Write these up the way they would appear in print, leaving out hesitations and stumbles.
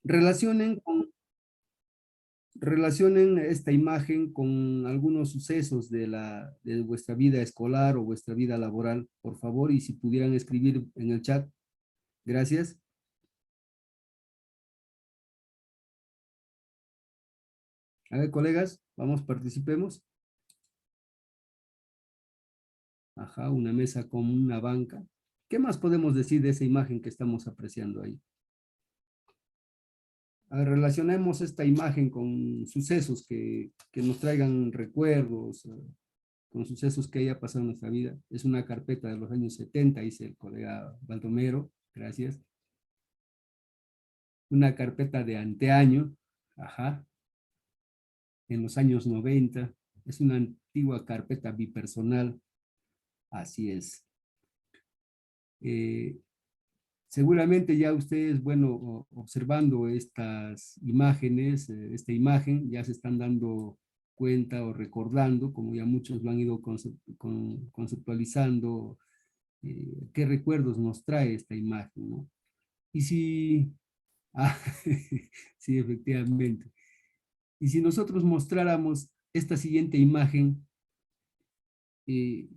Relacionen relacionen esta imagen con algunos sucesos de vuestra vida escolar o vuestra vida laboral, por favor, y si pudieran escribir en el chat. Gracias. A ver, colegas, vamos, participemos. Ajá, una mesa con una banca. ¿Qué más podemos decir de esa imagen que estamos apreciando ahí? A ver, relacionemos esta imagen con sucesos que nos traigan recuerdos, con sucesos que haya pasado en nuestra vida. Es una carpeta de los años 70, dice el colega Baldomero. Gracias. Una carpeta de anteaño, ajá, en los años 90. Es una antigua carpeta bipersonal. Así es. Eh, Seguramente ya ustedes, bueno, observando estas imágenes, esta imagen, ya se están dando cuenta o recordando, como ya muchos lo han ido conceptualizando, qué recuerdos nos trae esta imagen, ¿no? Y si, ah, sí, efectivamente. Y si nosotros mostráramos esta siguiente imagen, eh,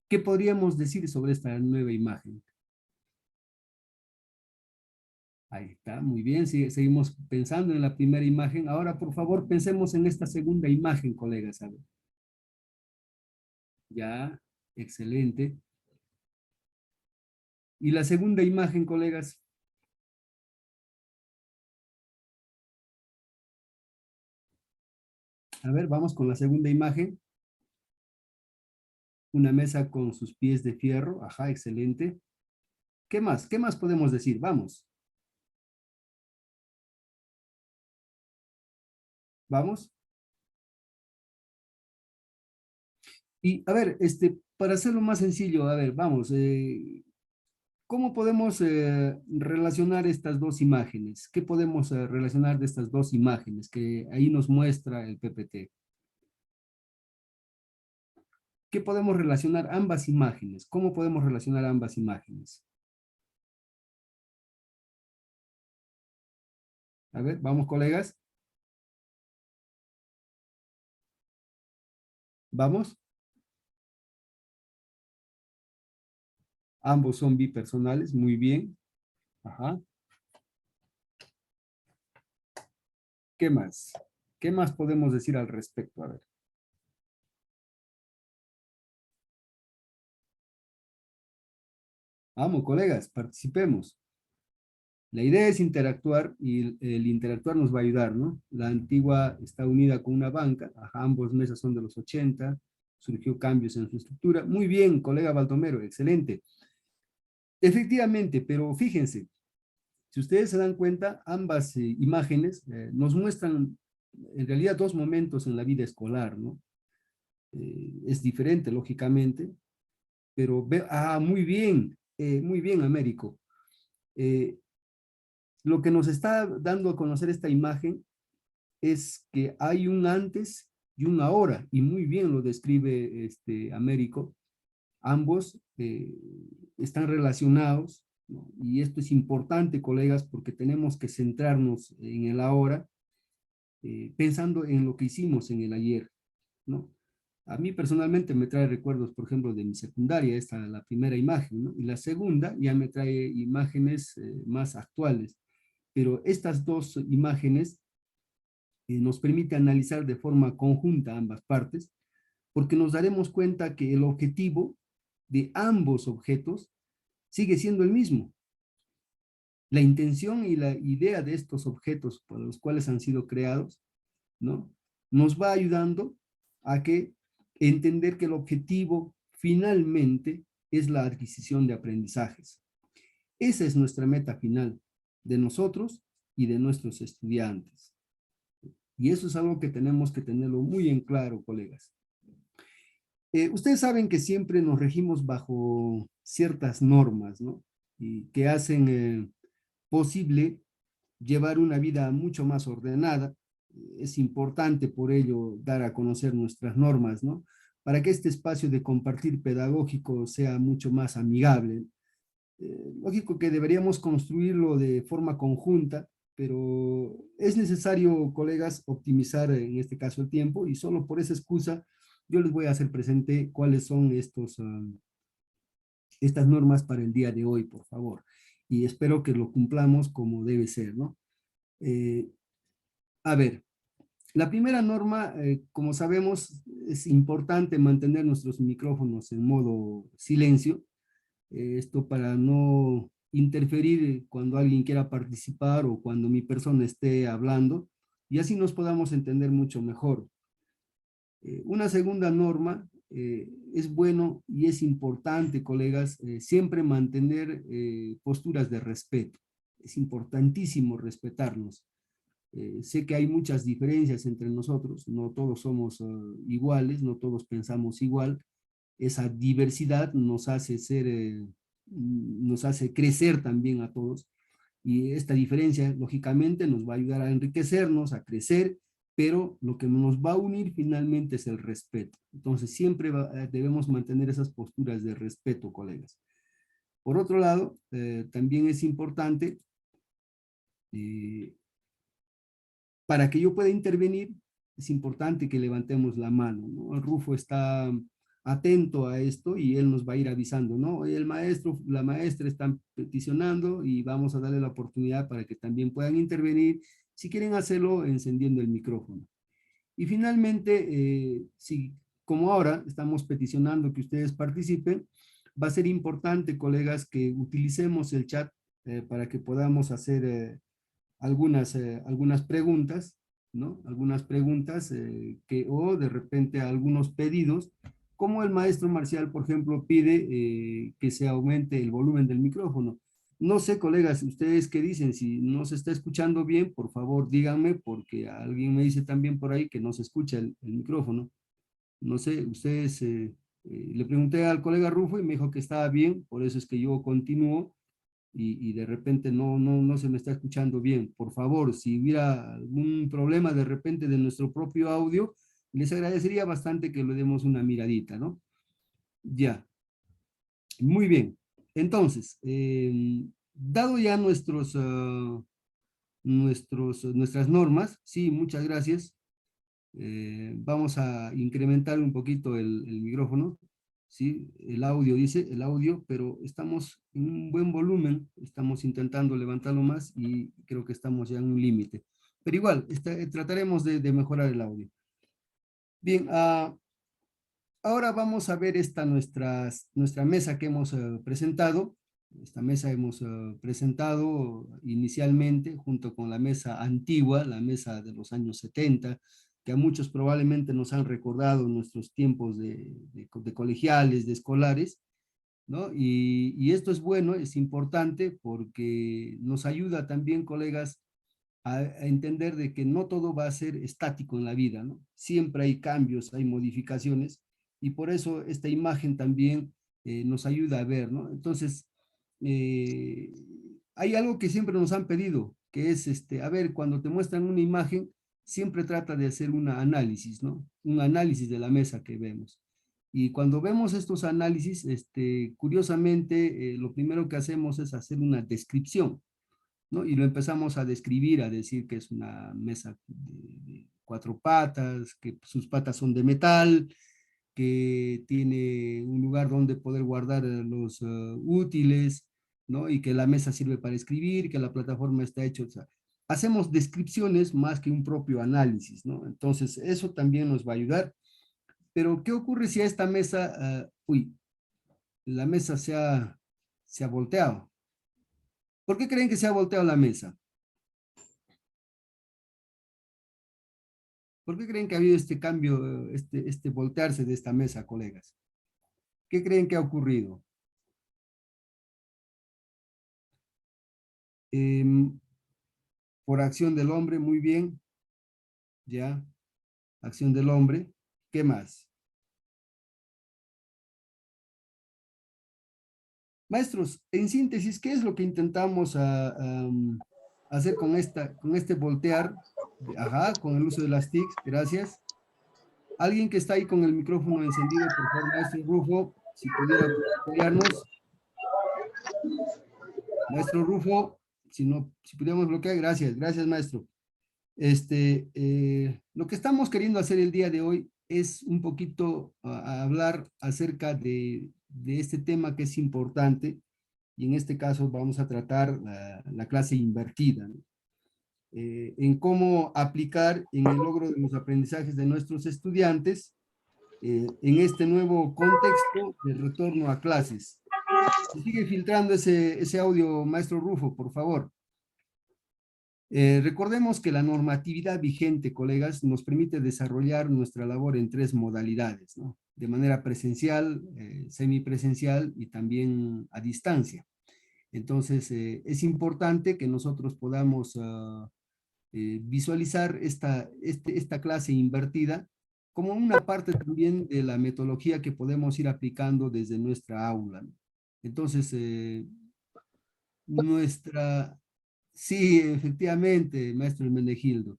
¿qué podríamos decir sobre esta nueva imagen? Ahí está, muy bien. Seguimos pensando en la primera imagen. Ahora, por favor, pensemos en esta segunda imagen, colegas. A ver. Ya, excelente. Y la segunda imagen, colegas. A ver, vamos con la segunda imagen. Una mesa con sus pies de fierro. Ajá, excelente. ¿Qué más? ¿Qué más podemos decir? Vamos. Vamos. Y a ver, para hacerlo más sencillo, a ver, vamos. ¿Cómo podemos relacionar estas dos imágenes? ¿Qué podemos relacionar de estas dos imágenes que ahí nos muestra el PPT? ¿Qué podemos relacionar ambas imágenes? ¿Cómo podemos relacionar ambas imágenes? A ver, vamos, colegas. Vamos. Ambos son bipersonales, muy bien. Ajá. ¿Qué más? ¿Qué más podemos decir al respecto? A ver. Vamos, colegas, participemos. La idea es interactuar y el interactuar nos va a ayudar, ¿no? La antigua está unida con una banca, ajá, ambos mesas son de los 80, surgió cambios en su estructura. Muy bien, colega Baldomero, excelente. Efectivamente, pero fíjense, si ustedes se dan cuenta, ambas imágenes nos muestran en realidad dos momentos en la vida escolar, ¿no? Es diferente, lógicamente, pero muy bien, Américo. Eh, lo que nos está dando a conocer esta imagen es que hay un antes y un ahora, y muy bien lo describe Américo. Ambos están relacionados, ¿no? Y esto es importante, colegas, porque tenemos que centrarnos en el ahora, pensando en lo que hicimos en el ayer, ¿no? A mí personalmente me trae recuerdos, por ejemplo, de mi secundaria, esta la primera imagen, ¿no? Y la segunda ya me trae imágenes más actuales. Pero estas dos imágenes nos permite analizar de forma conjunta ambas partes, porque nos daremos cuenta que el objetivo de ambos objetos sigue siendo el mismo. La intención y la idea de estos objetos por los cuales han sido creados, ¿no? Nos va ayudando a que entender que el objetivo finalmente es la adquisición de aprendizajes. Esa es nuestra meta final de nosotros y de nuestros estudiantes. Y eso es algo que tenemos que tenerlo muy en claro, colegas. Ustedes saben que siempre nos regimos bajo ciertas normas, ¿no? Y que hacen posible llevar una vida mucho más ordenada. Es importante por ello dar a conocer nuestras normas, ¿no? Para que este espacio de compartir pedagógico sea mucho más amigable. Lógico que deberíamos construirlo de forma conjunta, pero es necesario, colegas, optimizar en este caso el tiempo y solo por esa excusa yo les voy a hacer presente cuáles son estas normas para el día de hoy, por favor. Y espero que lo cumplamos como debe ser, ¿no? Eh, a ver, la primera norma, como sabemos, es importante mantener nuestros micrófonos en modo silencio, esto para no interferir cuando alguien quiera participar o cuando mi persona esté hablando, y así nos podamos entender mucho mejor. Una segunda norma, es bueno y es importante, colegas, siempre mantener posturas de respeto. Es importantísimo respetarnos. Sé que hay muchas diferencias entre nosotros, no todos somos iguales, no todos pensamos igual. Esa diversidad nos hace nos hace crecer también a todos. Y esta diferencia, lógicamente, nos va a ayudar a enriquecernos, a crecer, pero lo que nos va a unir finalmente es el respeto. Entonces, siempre debemos mantener esas posturas de respeto, colegas. Por otro lado, también es importante, eh, para que yo pueda intervenir, es importante que levantemos la mano, ¿no? El Rufo está atento a esto y él nos va a ir avisando, ¿no? El maestro, la maestra están peticionando y vamos a darle la oportunidad para que también puedan intervenir, si quieren hacerlo encendiendo el micrófono. Y finalmente, si como ahora estamos peticionando que ustedes participen, va a ser importante, colegas, que utilicemos el chat para que podamos hacer algunas preguntas, ¿no? Algunas preguntas o de repente algunos pedidos, como el maestro Marcial, por ejemplo, pide que se aumente el volumen del micrófono. No sé, colegas, ustedes qué dicen, si no se está escuchando bien, por favor díganme, porque alguien me dice también por ahí que no se escucha el micrófono. No sé, ustedes, le pregunté al colega Rufo y me dijo que estaba bien, por eso es que yo continúo y de repente no se me está escuchando bien. Por favor, si hubiera algún problema de repente de nuestro propio audio, les agradecería bastante que le demos una miradita, ¿no? Ya, muy bien. Entonces, dado ya nuestras normas, sí, muchas gracias. Vamos a incrementar un poquito el micrófono, ¿sí? El audio, dice, el audio, pero estamos en un buen volumen, estamos intentando levantarlo más y creo que estamos ya en un límite. Pero igual, trataremos de mejorar el audio. Bien, ahora vamos a ver nuestra mesa que hemos presentado. Esta mesa hemos presentado inicialmente junto con la mesa antigua, la mesa de los años 70, que a muchos probablemente nos han recordado nuestros tiempos de colegiales, de escolares, ¿no? Y esto es bueno, es importante porque nos ayuda también, colegas, a entender de que no todo va a ser estático en la vida, ¿no? Siempre hay cambios, hay modificaciones, y por eso esta imagen también nos ayuda a ver, ¿no? Entonces, eh, hay algo que siempre nos han pedido, que es, a ver, cuando te muestran una imagen, siempre trata de hacer un análisis, ¿no? Un análisis de la mesa que vemos. Y cuando vemos estos análisis, curiosamente, lo primero que hacemos es hacer una descripción, ¿no? Y lo empezamos a describir, a decir que es una mesa de cuatro patas, que sus patas son de metal, que tiene un lugar donde poder guardar los útiles, ¿no? Y que la mesa sirve para escribir, que la plataforma está hecha, o sea, hacemos descripciones más que un propio análisis, ¿no? Entonces, eso también nos va a ayudar. Pero, ¿qué ocurre si a esta mesa, la mesa se ha volteado? ¿Por qué creen que se ha volteado la mesa? ¿Por qué creen que ha habido este cambio, este voltearse de esta mesa, colegas? ¿Qué creen que ha ocurrido? Em, por acción del hombre, muy bien, ya, acción del hombre. ¿Qué más? Maestros, en síntesis, ¿qué es lo que intentamos hacer con este voltear? Ajá, con el uso de las TICs, gracias. Alguien que está ahí con el micrófono encendido, por favor, maestro Rufo, si pudiera apoyarnos. Maestro Rufo, si pudiéramos bloquear, gracias, gracias maestro. Lo que estamos queriendo hacer el día de hoy es un poquito hablar acerca de este tema que es importante, y en este caso vamos a tratar la clase invertida, ¿no? En cómo aplicar en el logro de los aprendizajes de nuestros estudiantes en este nuevo contexto de retorno a clases. Se sigue filtrando ese audio, maestro Rufo, por favor. Recordemos que la normatividad vigente, colegas, nos permite desarrollar nuestra labor en tres modalidades, ¿no? De manera presencial, semipresencial y también a distancia. Entonces, es importante que nosotros podamos visualizar esta clase invertida como una parte también de la metodología que podemos ir aplicando desde nuestra aula, ¿no? Entonces, nuestra... Sí, efectivamente, maestro Hermenegildo.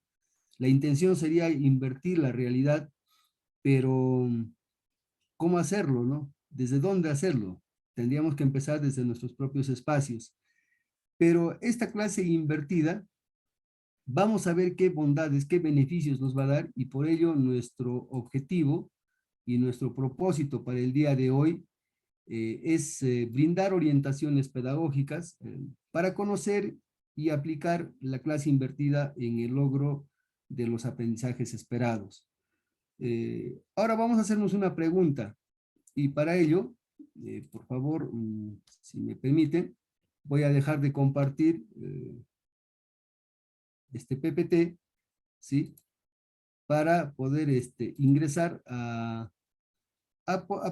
La intención sería invertir la realidad, pero ¿cómo hacerlo, no? ¿Desde dónde hacerlo? Tendríamos que empezar desde nuestros propios espacios. Pero esta clase invertida, vamos a ver qué bondades, qué beneficios nos va a dar, y por ello nuestro objetivo y nuestro propósito para el día de hoy es brindar orientaciones pedagógicas para conocer y aplicar la clase invertida en el logro de los aprendizajes esperados. Ahora vamos a hacernos una pregunta, y para ello, por favor, si me permiten, voy a dejar de compartir este PPT, ¿sí? Para poder ingresar a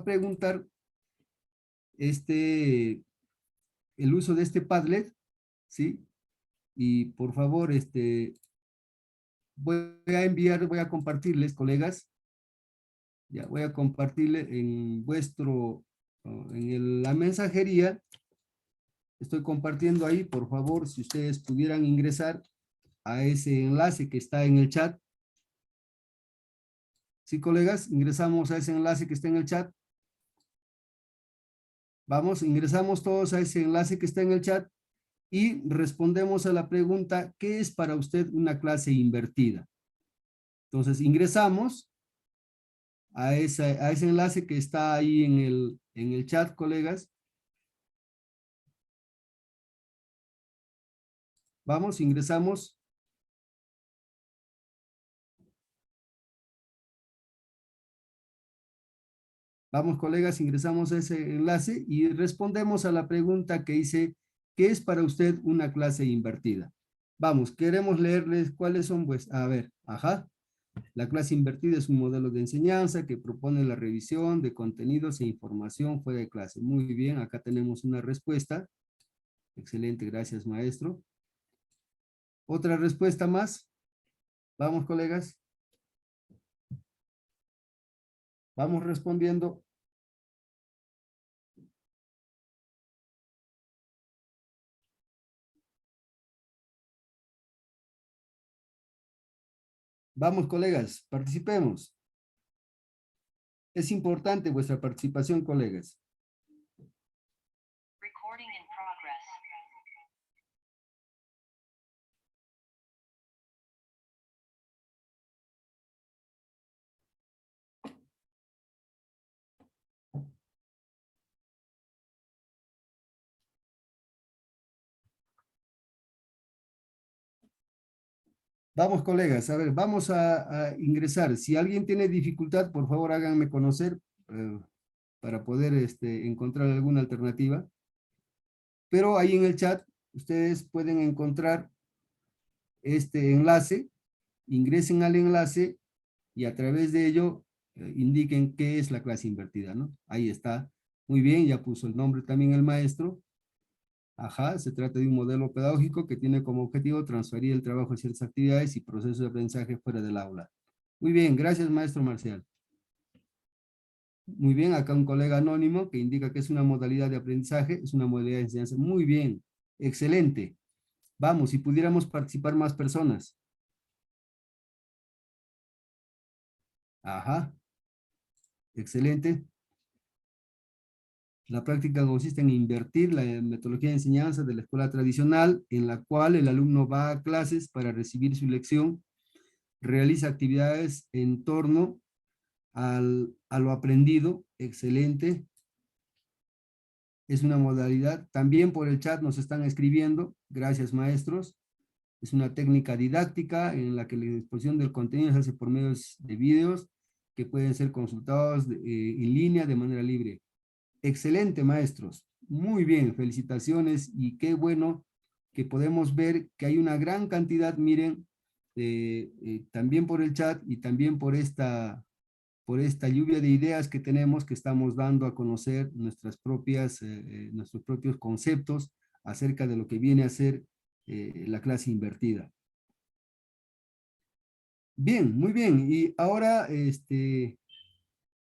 preguntar el uso de este Padlet, ¿sí? Y por favor, voy a compartirles, colegas, ya voy a compartirle en la mensajería, estoy compartiendo ahí, por favor, si ustedes pudieran ingresar a ese enlace que está en el chat. Sí, colegas, ingresamos a ese enlace que está en el chat. Vamos, ingresamos todos a ese enlace que está en el chat y respondemos a la pregunta, ¿qué es para usted una clase invertida? Entonces, ingresamos a ese enlace que está ahí en el chat, colegas. Vamos, ingresamos. Vamos, colegas, ingresamos a ese enlace y respondemos a la pregunta que dice, ¿qué es para usted una clase invertida? Vamos, queremos leerles cuáles son, pues, a ver, ajá. La clase invertida es un modelo de enseñanza que propone la revisión de contenidos e información fuera de clase. Muy bien, acá tenemos una respuesta. Excelente, gracias, maestro. ¿Otra respuesta más? Vamos, colegas. Vamos respondiendo. Vamos, colegas, participemos. Es importante vuestra participación, colegas. Recording in progress. Vamos, colegas, a ver, vamos a ingresar. Si alguien tiene dificultad, por favor háganme conocer eh, para poder encontrar alguna alternativa. Pero ahí en el chat ustedes pueden encontrar este enlace, ingresen al enlace y a través de ello indiquen qué es la clase invertida, ¿no? Ahí está. Muy bien, ya puso el nombre también el maestro. Ajá, se trata de un modelo pedagógico que tiene como objetivo transferir el trabajo de ciertas actividades y procesos de aprendizaje fuera del aula. Muy bien, gracias maestro Marcial. Muy bien, acá un colega anónimo que indica que es una modalidad de aprendizaje, es una modalidad de enseñanza. Muy bien, excelente. Vamos, si pudiéramos participar más personas. Ajá, excelente. La práctica consiste en invertir la metodología de enseñanza de la escuela tradicional, en la cual el alumno va a clases para recibir su lección, realiza actividades en torno a lo aprendido, excelente. Es una modalidad, también por el chat nos están escribiendo, gracias maestros. Es una técnica didáctica en la que la exposición del contenido se hace por medio de videos que pueden ser consultados en línea de manera libre. Excelente, maestros. Muy bien, felicitaciones y qué bueno que podemos ver que hay una gran cantidad, miren, también por el chat y también por esta lluvia de ideas que tenemos, que estamos dando a conocer nuestros propios conceptos acerca de lo que viene a ser la clase invertida. Bien, muy bien. Y ahora, que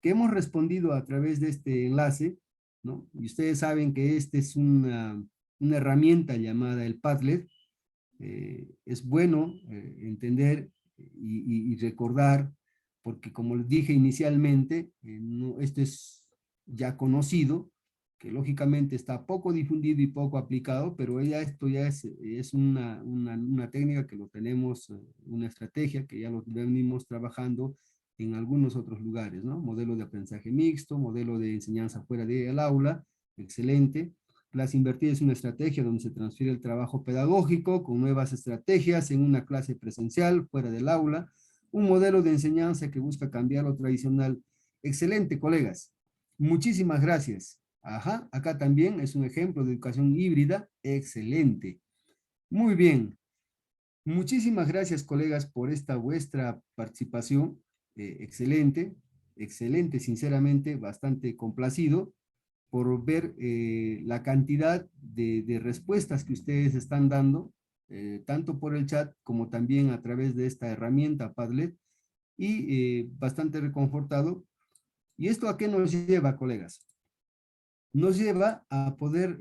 hemos respondido a través de este enlace, ¿no? Y ustedes saben que este es una herramienta llamada el Padlet. Es bueno entender y recordar, porque como les dije inicialmente, esto es ya conocido, que lógicamente está poco difundido y poco aplicado, pero esto ya es una técnica que lo tenemos, una estrategia que ya lo venimos trabajando en algunos otros lugares, ¿no? Modelo de aprendizaje mixto, modelo de enseñanza fuera del aula, excelente. Clase invertida es una estrategia donde se transfiere el trabajo pedagógico con nuevas estrategias en una clase presencial fuera del aula. Un modelo de enseñanza que busca cambiar lo tradicional. Excelente, colegas. Muchísimas gracias. Ajá, acá también es un ejemplo de educación híbrida. Excelente. Muy bien. Muchísimas gracias, colegas, por esta vuestra participación. Excelente, excelente, sinceramente, bastante complacido por ver la cantidad de respuestas que ustedes están dando, tanto por el chat como también a través de esta herramienta Padlet, y bastante reconfortado. ¿Y esto a qué nos lleva, colegas? Nos lleva a poder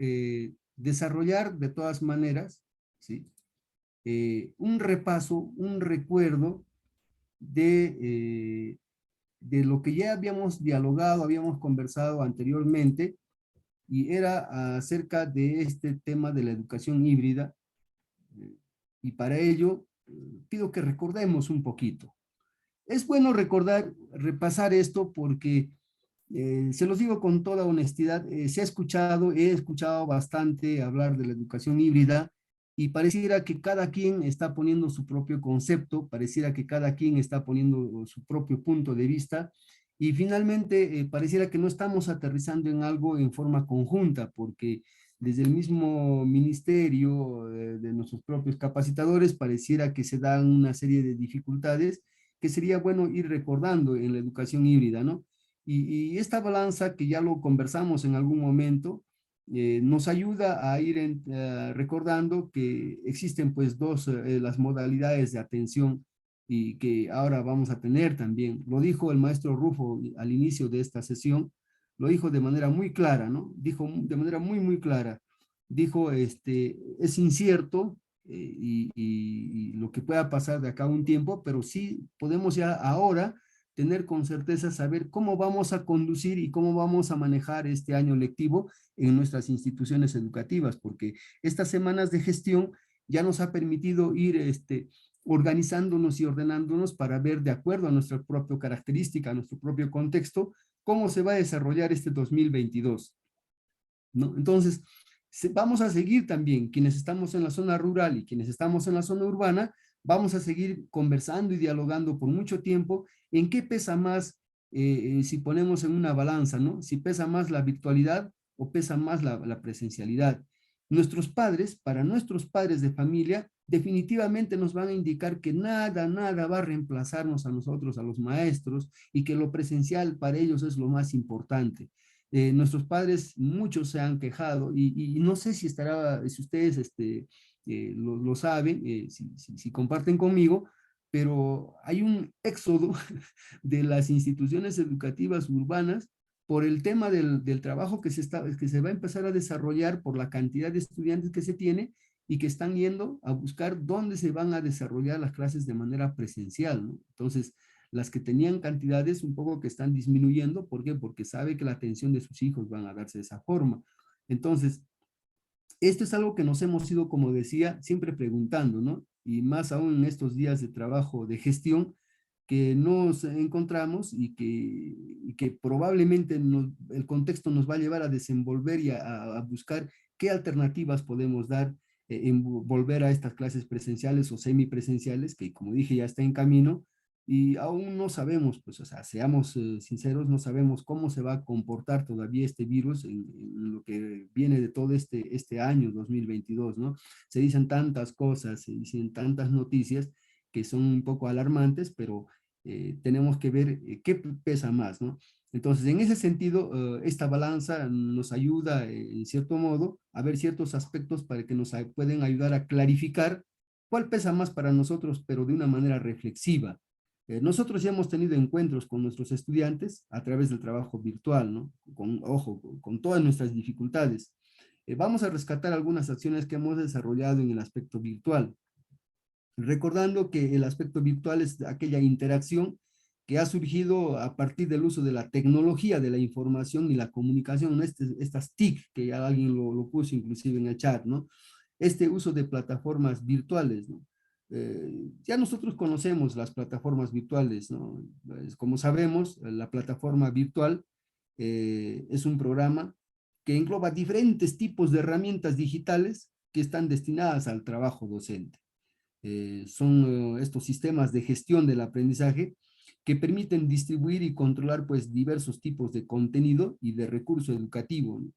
desarrollar de todas maneras, ¿sí? Un repaso, un recuerdo de lo que ya habíamos dialogado, habíamos conversado anteriormente, y era acerca de este tema de la educación híbrida, y para ello pido que recordemos un poquito. Es bueno recordar, repasar esto porque se los digo con toda honestidad, he escuchado bastante hablar de la educación híbrida y pareciera que cada quien está poniendo su propio concepto, pareciera que cada quien está poniendo su propio punto de vista y finalmente pareciera que no estamos aterrizando en algo en forma conjunta porque desde el mismo ministerio de nuestros propios capacitadores pareciera que se dan una serie de dificultades que sería bueno ir recordando en la educación híbrida, ¿no? Y esta balanza que ya lo conversamos en algún momento, nos ayuda a ir recordando que existen pues las modalidades de atención y que ahora vamos a tener también. Lo dijo el maestro Rufo al inicio de esta sesión, lo dijo de manera muy clara, ¿no? Dijo de manera muy, muy clara. Dijo, es incierto y lo que pueda pasar de acá a un tiempo, pero sí podemos ya ahora tener con certeza saber cómo vamos a conducir y cómo vamos a manejar este año lectivo en nuestras instituciones educativas, porque estas semanas de gestión ya nos ha permitido ir organizándonos y ordenándonos para ver de acuerdo a nuestra propia característica, a nuestro propio contexto, cómo se va a desarrollar este 2022, ¿no? Entonces, vamos a seguir también, quienes estamos en la zona rural y quienes estamos en la zona urbana, vamos a seguir conversando y dialogando por mucho tiempo en qué pesa más si ponemos en una balanza, ¿no? Si pesa más la virtualidad o pesa más la presencialidad. Nuestros padres, para nuestros padres de familia, definitivamente nos van a indicar que nada, nada va a reemplazarnos a nosotros, a los maestros, y que lo presencial para ellos es lo más importante. Nuestros padres, muchos se han quejado y no sé si ustedes lo saben, si comparten conmigo, pero hay un éxodo de las instituciones educativas urbanas por el tema del trabajo que se va a empezar a desarrollar por la cantidad de estudiantes que se tiene y que están yendo a buscar dónde se van a desarrollar las clases de manera presencial, ¿no? Entonces, las que tenían cantidades un poco que están disminuyendo. ¿Por qué? Porque sabe que la atención de sus hijos van a darse de esa forma. Entonces, esto es algo que nos hemos ido, como decía, siempre preguntando, ¿no? Y más aún en estos días de trabajo de gestión que nos encontramos y que probablemente el contexto nos va a llevar a desenvolver y a buscar qué alternativas podemos dar en volver a estas clases presenciales o semipresenciales, que como dije ya está en camino, y aún no sabemos, pues, o sea, seamos sinceros, no sabemos cómo se va a comportar todavía este virus en lo que viene de todo este año 2022, ¿no? Se dicen tantas cosas, se dicen tantas noticias que son un poco alarmantes, pero tenemos que ver qué pesa más, ¿no? Entonces, en ese sentido, esta balanza nos ayuda, en cierto modo, a ver ciertos aspectos para que nos pueden ayudar a clarificar cuál pesa más para nosotros, pero de una manera reflexiva. Nosotros ya hemos tenido encuentros con nuestros estudiantes a través del trabajo virtual, ¿no? Ojo, con todas nuestras dificultades. Vamos a rescatar algunas acciones que hemos desarrollado en el aspecto virtual, recordando que el aspecto virtual es aquella interacción que ha surgido a partir del uso de la tecnología de la información y la comunicación, ¿no? Estas TIC, que ya alguien lo puso inclusive en el chat, ¿no? Este uso de plataformas virtuales, ¿no? Ya nosotros conocemos las plataformas virtuales, ¿no? Pues, como sabemos, la plataforma virtual es un programa que engloba diferentes tipos de herramientas digitales que están destinadas al trabajo docente. Son estos sistemas de gestión del aprendizaje que permiten distribuir y controlar pues diversos tipos de contenido y de recurso educativo, ¿no?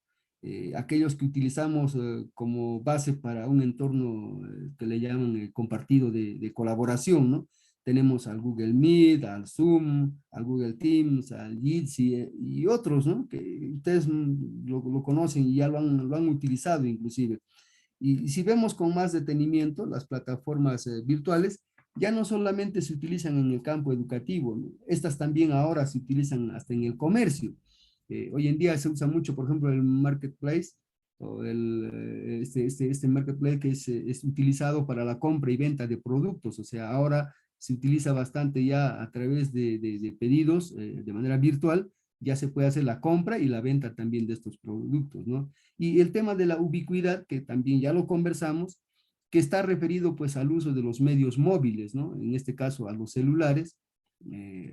Aquellos que utilizamos como base para un entorno que le llaman compartido de colaboración, ¿no? Tenemos al Google Meet, al Zoom, al Google Teams, al Jitsi y otros, ¿no? Que ustedes lo conocen y ya lo han utilizado inclusive. Y si vemos con más detenimiento, las plataformas virtuales ya no solamente se utilizan en el campo educativo, ¿no? Estas también ahora se utilizan hasta en el comercio. Hoy en día se usa mucho, por ejemplo, el marketplace, o este marketplace que es utilizado para la compra y venta de productos. O sea, ahora se utiliza bastante ya a través de pedidos de manera virtual, ya se puede hacer la compra y la venta también de estos productos, ¿no? Y el tema de la ubicuidad, que también ya lo conversamos, que está referido pues al uso de los medios móviles, ¿no? En este caso a los celulares,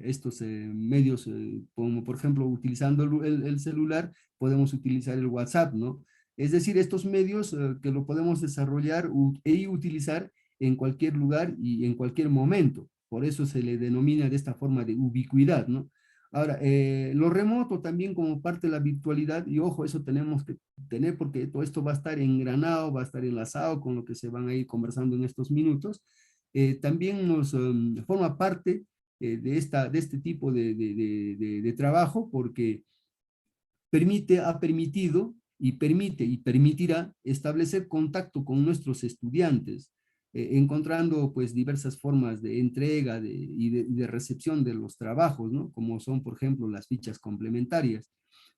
estos medios, como por ejemplo utilizando el celular, podemos utilizar el WhatsApp, ¿no? Es decir, estos medios que lo podemos desarrollar y utilizar en cualquier lugar y en cualquier momento. Por eso se le denomina de esta forma de ubicuidad, ¿no? Ahora, lo remoto también como parte de la virtualidad, y ojo, eso tenemos que tener porque todo esto va a estar engranado, va a estar enlazado con lo que se van a ir conversando en estos minutos. También nos forma parte de este tipo de trabajo porque ha permitido y permite y permitirá establecer contacto con nuestros estudiantes, encontrando pues diversas formas de entrega de recepción de los trabajos, ¿no? Como son, por ejemplo, las fichas complementarias.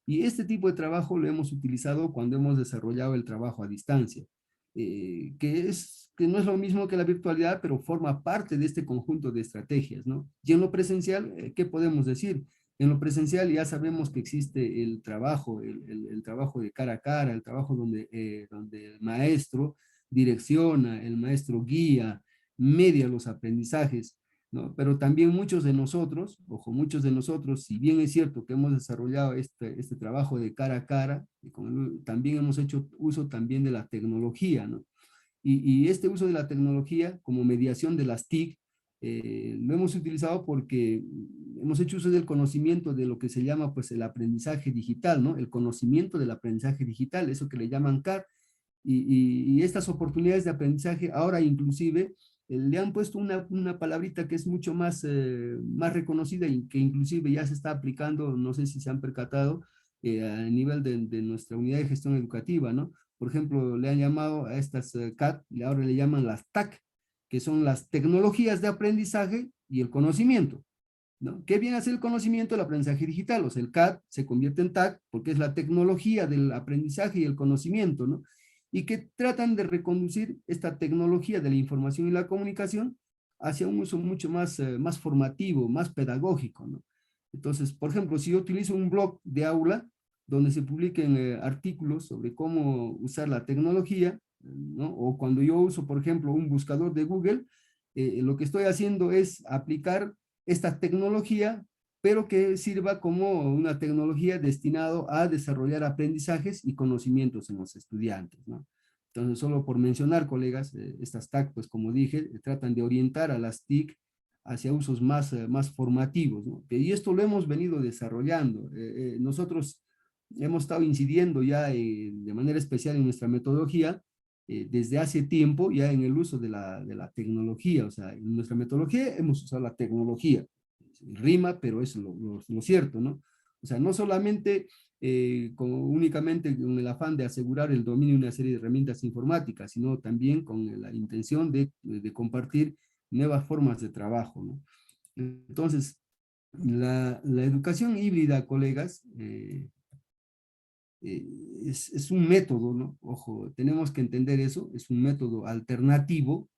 Y este tipo de trabajo lo hemos utilizado cuando hemos desarrollado el trabajo a distancia, que no es lo mismo que la virtualidad, pero forma parte de este conjunto de estrategias, ¿no? Y en lo presencial, ¿qué podemos decir? En lo presencial ya sabemos que existe el trabajo, el trabajo de cara a cara, el trabajo donde el maestro direcciona, el maestro guía, media los aprendizajes, ¿no? Pero también muchos de nosotros, ojo, muchos de nosotros, si bien es cierto que hemos desarrollado este trabajo de cara a cara, también hemos hecho uso también de la tecnología, ¿no? Y este uso de la tecnología como mediación de las TIC, lo hemos utilizado porque hemos hecho uso del conocimiento de lo que se llama pues el aprendizaje digital, ¿no? El conocimiento del aprendizaje digital, eso que le llaman CAR, y estas oportunidades de aprendizaje ahora inclusive le han puesto una palabrita que es mucho más reconocida y que inclusive ya se está aplicando, no sé si se han percatado, a nivel de nuestra unidad de gestión educativa, ¿no? Por ejemplo, le han llamado a estas CAT, y ahora le llaman las TAC, que son las tecnologías de aprendizaje y el conocimiento, ¿no? ¿Qué viene a ser el conocimiento? El aprendizaje digital, o sea, el CAT se convierte en TAC porque es la tecnología del aprendizaje y el conocimiento, ¿no? Y que tratan de reconducir esta tecnología de la información y la comunicación hacia un uso mucho más, más formativo, más pedagógico, ¿no? Entonces, por ejemplo, si yo utilizo un blog de aula donde se publiquen artículos sobre cómo usar la tecnología, ¿no? O cuando yo uso, por ejemplo, un buscador de Google, lo que estoy haciendo es aplicar esta tecnología, pero que sirva como una tecnología destinada a desarrollar aprendizajes y conocimientos en los estudiantes, ¿no? Entonces, solo por mencionar, colegas, estas TAC, pues como dije, tratan de orientar a las TIC hacia usos más, más formativos, ¿no? Y esto lo hemos venido desarrollando. Nosotros hemos estado incidiendo ya de manera especial en nuestra metodología desde hace tiempo ya en el uso de la tecnología. O sea, en nuestra metodología hemos usado la tecnología. Rima, pero es lo cierto, ¿no? O sea, no solamente únicamente con el afán de asegurar el dominio de una serie de herramientas informáticas, sino también con la intención de compartir nuevas formas de trabajo, ¿no? Entonces, la educación híbrida, colegas, es un método, ¿no? Ojo, tenemos que entender eso, es un método alternativo,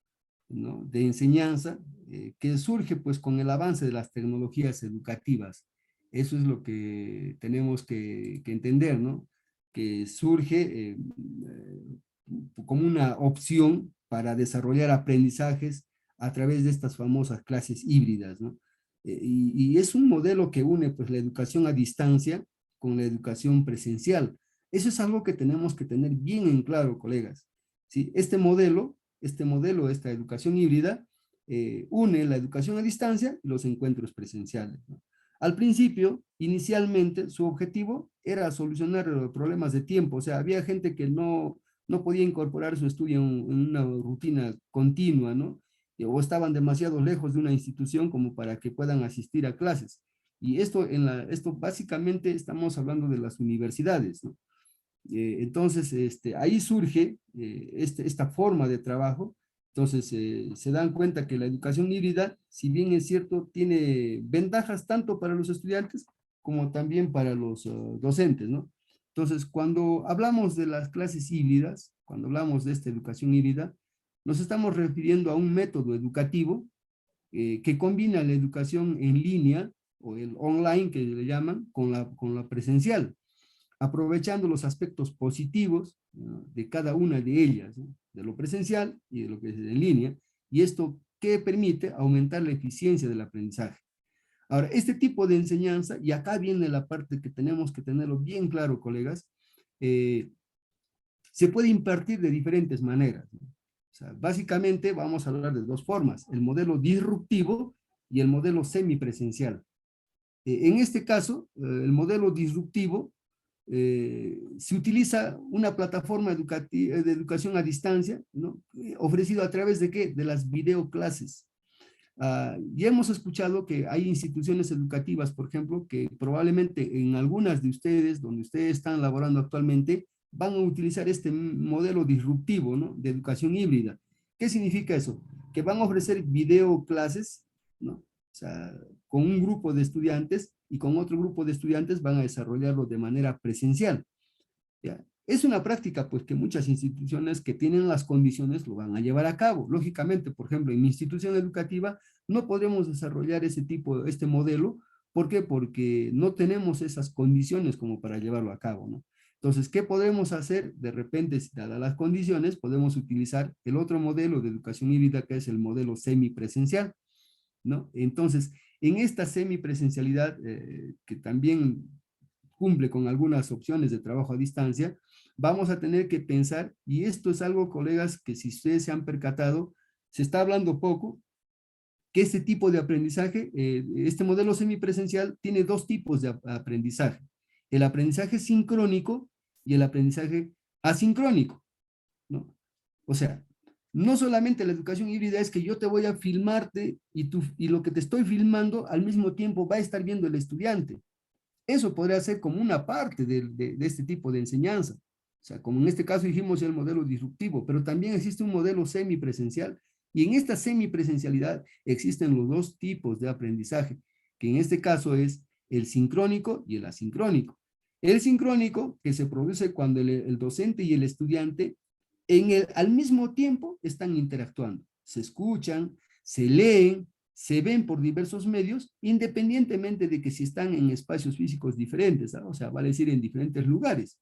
¿no? De enseñanza que surge pues con el avance de las tecnologías educativas. Eso es lo que tenemos que entender, ¿no? Que surge como una opción para desarrollar aprendizajes a través de estas famosas clases híbridas, ¿no? Y es un modelo que une pues la educación a distancia con la educación presencial. Eso es algo que tenemos que tener bien en claro, colegas. ¿Sí? Este modelo, esta educación híbrida, une la educación a distancia y los encuentros presenciales, ¿no? Al principio, inicialmente, su objetivo era solucionar problemas de tiempo, o sea, había gente que no podía incorporar su estudio en una rutina continua, ¿no? O estaban demasiado lejos de una institución como para que puedan asistir a clases. Y esto básicamente estamos hablando de las universidades, ¿no? Entonces, ahí surge esta forma de trabajo. Entonces, se dan cuenta que la educación híbrida, si bien es cierto, tiene ventajas tanto para los estudiantes como también para los docentes, ¿no? Entonces, cuando hablamos de las clases híbridas, cuando hablamos de esta educación híbrida, nos estamos refiriendo a un método educativo que combina la educación en línea o el online que le llaman con la presencial, aprovechando los aspectos positivos, ¿no? De cada una de ellas, ¿no? De lo presencial y de lo que es en línea, y esto que permite aumentar la eficiencia del aprendizaje. Ahora, este tipo de enseñanza, y acá viene la parte que tenemos que tenerlo bien claro, colegas, eh, se puede impartir de diferentes maneras, ¿no? O sea, básicamente vamos a hablar de dos formas, el modelo disruptivo y el modelo semipresencial. En este caso, el modelo disruptivo se utiliza una plataforma de educación a distancia, ¿no? Ofrecido a través de ¿qué? De las videoclases. Ya hemos escuchado que hay instituciones educativas, por ejemplo, que probablemente en algunas de ustedes, donde ustedes están laborando actualmente, van a utilizar este modelo disruptivo, ¿no? De educación híbrida. ¿Qué significa eso? Que van a ofrecer videoclases, ¿no? O sea, con un grupo de estudiantes y con otro grupo de estudiantes van a desarrollarlo de manera presencial. ¿Ya? Es una práctica pues que muchas instituciones que tienen las condiciones lo van a llevar a cabo. Lógicamente, por ejemplo, en mi institución educativa no podemos desarrollar este modelo. ¿Por qué? Porque no tenemos esas condiciones como para llevarlo a cabo, ¿no? Entonces, ¿qué podemos hacer? De repente, si dadas las condiciones, podemos utilizar el otro modelo de educación híbrida que es el modelo semipresencial, ¿no? Entonces, en esta semipresencialidad, que también cumple con algunas opciones de trabajo a distancia, vamos a tener que pensar, y esto es algo, colegas, que si ustedes se han percatado, se está hablando poco, que este tipo de aprendizaje, este modelo semipresencial tiene dos tipos de aprendizaje, el aprendizaje sincrónico y el aprendizaje asincrónico, ¿no? O sea, no solamente la educación híbrida es que yo te voy a filmarte y lo que te estoy filmando al mismo tiempo va a estar viendo el estudiante. Eso podría ser como una parte de este tipo de enseñanza. O sea, como en este caso dijimos el modelo disruptivo, pero también existe un modelo semipresencial. Y en esta semipresencialidad existen los dos tipos de aprendizaje, que en este caso es el sincrónico y el asincrónico. El sincrónico, que se produce cuando el docente y el estudiante al mismo tiempo están interactuando, se escuchan, se leen, se ven por diversos medios, independientemente de que si están en espacios físicos diferentes, ¿no? O sea, vale decir en diferentes lugares.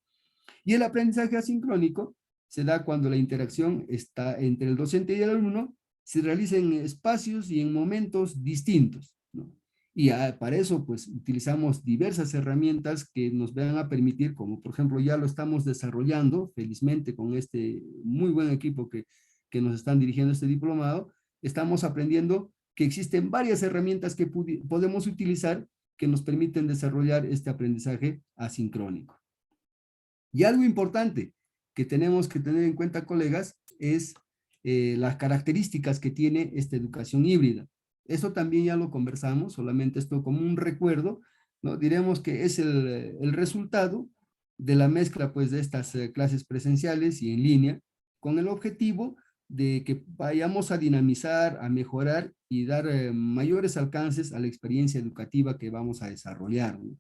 Y el aprendizaje asincrónico se da cuando la interacción está entre el docente y el alumno, se realiza en espacios y en momentos distintos, ¿no? Y para eso, pues, utilizamos diversas herramientas que nos van a permitir, como por ejemplo ya lo estamos desarrollando, felizmente con este muy buen equipo que nos están dirigiendo este diplomado, estamos aprendiendo que existen varias herramientas que podemos utilizar que nos permiten desarrollar este aprendizaje asincrónico. Y algo importante que tenemos que tener en cuenta, colegas, es las características que tiene esta educación híbrida. Eso también ya lo conversamos, solamente esto como un recuerdo, ¿no? Diremos que es el resultado de la mezcla, pues, de estas clases presenciales y en línea, con el objetivo de que vayamos a dinamizar, a mejorar y dar mayores alcances a la experiencia educativa que vamos a desarrollar, ¿no?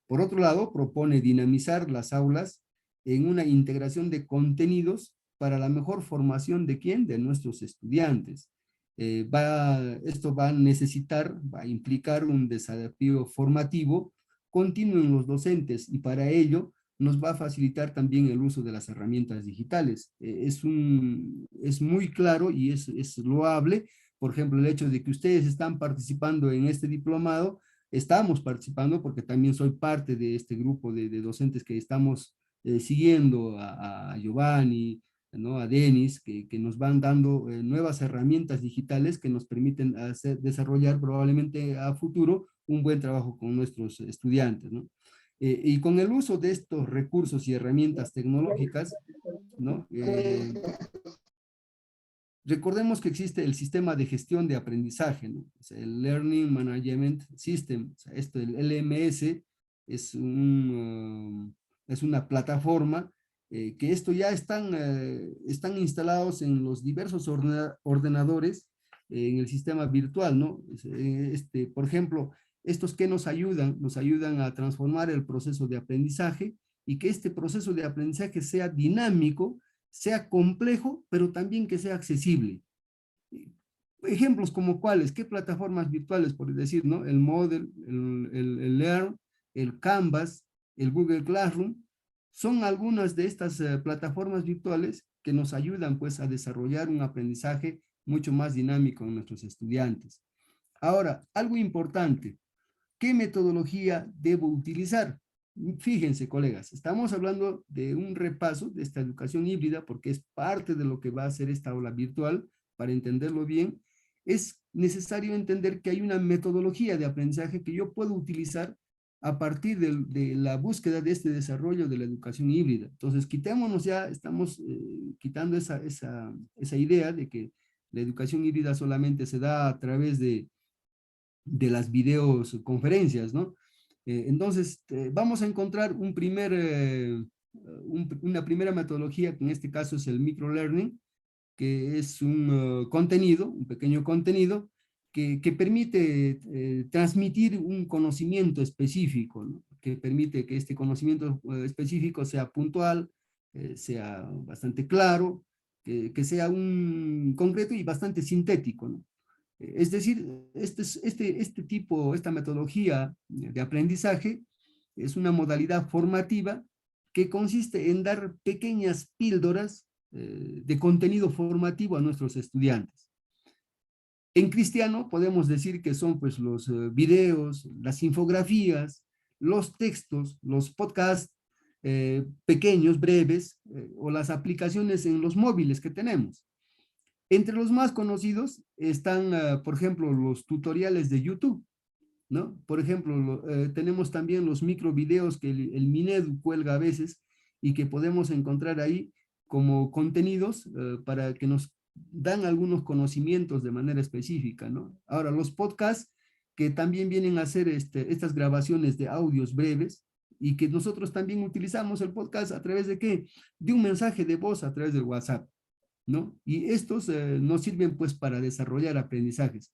Por otro lado, propone dinamizar las aulas en una integración de contenidos para la mejor formación de ¿quién? De nuestros estudiantes. Esto va a necesitar, va a implicar un desafío formativo continuo en los docentes y para ello nos va a facilitar también el uso de las herramientas digitales. Es muy claro y es loable, por ejemplo, el hecho de que ustedes están participando en este diplomado, estamos participando porque también soy parte de este grupo de docentes que estamos siguiendo a Giovanni, ¿no? A Denis, que nos van dando nuevas herramientas digitales que nos permiten desarrollar probablemente a futuro un buen trabajo con nuestros estudiantes, ¿no? Y con el uso de estos recursos y herramientas tecnológicas, ¿no? Recordemos que existe el sistema de gestión de aprendizaje, ¿no? O sea, el Learning Management System, o sea, esto, el LMS, es una plataforma que esto ya están instalados en los diversos ordenadores en el sistema virtual, ¿no? Por ejemplo, estos que nos ayudan a transformar el proceso de aprendizaje y que este proceso de aprendizaje sea dinámico, sea complejo, pero también que sea accesible. Ejemplos como cuáles, qué plataformas virtuales, por decir, ¿no? El Moodle, el Learn, el Canvas, el Google Classroom, son algunas de estas plataformas virtuales que nos ayudan, pues, a desarrollar un aprendizaje mucho más dinámico en nuestros estudiantes. Ahora, algo importante, ¿qué metodología debo utilizar? Fíjense, colegas, estamos hablando de un repaso de esta educación híbrida porque es parte de lo que va a ser esta aula virtual. Para entenderlo bien, es necesario entender que hay una metodología de aprendizaje que yo puedo utilizar a partir de la búsqueda de este desarrollo de la educación híbrida. Entonces, quitémonos ya, estamos quitando esa idea de que la educación híbrida solamente se da a través de las videoconferencias, ¿no? Entonces, vamos a encontrar una primera metodología, que en este caso es el microlearning, que es un pequeño contenido, que permite transmitir un conocimiento específico, ¿no? Que permite que este conocimiento específico sea puntual, sea bastante claro, que sea un concreto y bastante sintético, ¿no? Es decir, esta metodología de aprendizaje es una modalidad formativa que consiste en dar pequeñas píldoras de contenido formativo a nuestros estudiantes. En cristiano podemos decir que son, pues, los videos, las infografías, los textos, los podcasts pequeños, breves, o las aplicaciones en los móviles que tenemos. Entre los más conocidos están, por ejemplo, los tutoriales de YouTube, ¿no? Por ejemplo, tenemos también los microvideos que el Minedu cuelga a veces y que podemos encontrar ahí como contenidos para que nos dan algunos conocimientos de manera específica, ¿no? Ahora, los podcasts que también vienen a hacer estas grabaciones de audios breves y que nosotros también utilizamos el podcast a través de ¿qué? De un mensaje de voz a través del WhatsApp, ¿no? Y estos nos sirven, pues, para desarrollar aprendizajes,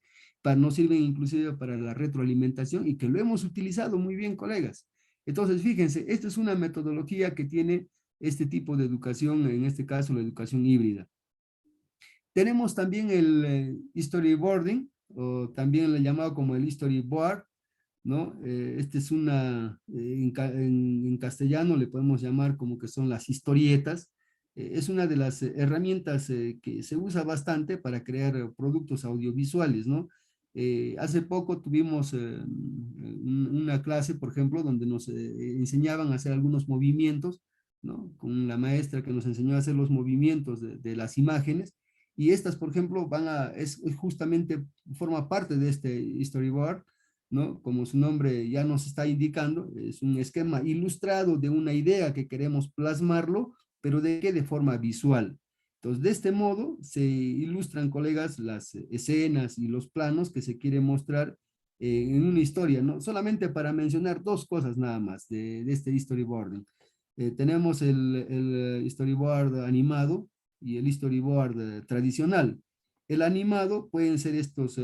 nos sirven inclusive para la retroalimentación y que lo hemos utilizado muy bien, colegas. Entonces, fíjense, esta es una metodología que tiene este tipo de educación, en este caso la educación híbrida. Tenemos también el storyboarding, o también le llamado como el storyboard, ¿no? Este es en castellano le podemos llamar como que son las historietas. Es una de las herramientas que se usa bastante para crear productos audiovisuales, ¿no? Hace poco tuvimos una clase, por ejemplo, donde nos enseñaban a hacer algunos movimientos, ¿no? Con la maestra que nos enseñó a hacer los movimientos de las imágenes, y estas, por ejemplo, es justamente, forma parte de este storyboard, ¿no? Como su nombre ya nos está indicando, es un esquema ilustrado de una idea que queremos plasmarlo, pero ¿de qué? De forma visual. Entonces, de este modo se ilustran, colegas, las escenas y los planos que se quiere mostrar en una historia, ¿no? Solamente para mencionar dos cosas nada más de este storyboarding. Tenemos el storyboard animado y el storyboard tradicional. El animado pueden ser estos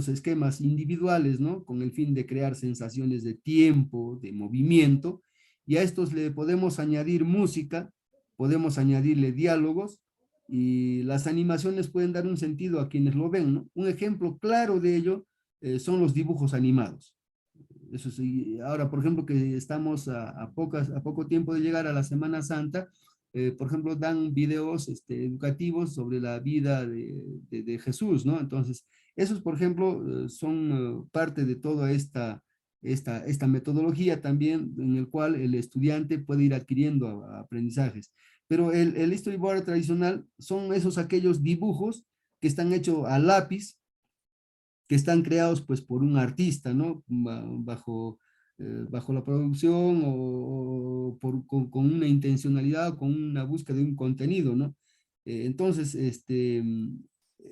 esquemas individuales, ¿no? Con el fin de crear sensaciones de tiempo, de movimiento, y a estos le podemos añadir música, podemos añadirle diálogos, y las animaciones pueden dar un sentido a quienes lo ven, ¿no? Un ejemplo claro de ello son los dibujos animados. Eso sí, ahora, por ejemplo, que estamos a poco tiempo de llegar a la Semana Santa, por ejemplo, dan videos educativos sobre la vida de Jesús, ¿no? Entonces, esos, por ejemplo, son parte de toda esta metodología también, en el cual el estudiante puede ir adquiriendo aprendizajes. Pero el storyboard tradicional son aquellos dibujos que están hechos a lápiz, que están creados pues por un artista, ¿no? Bajo la producción con una intencionalidad o con una búsqueda de un contenido, ¿no? Entonces,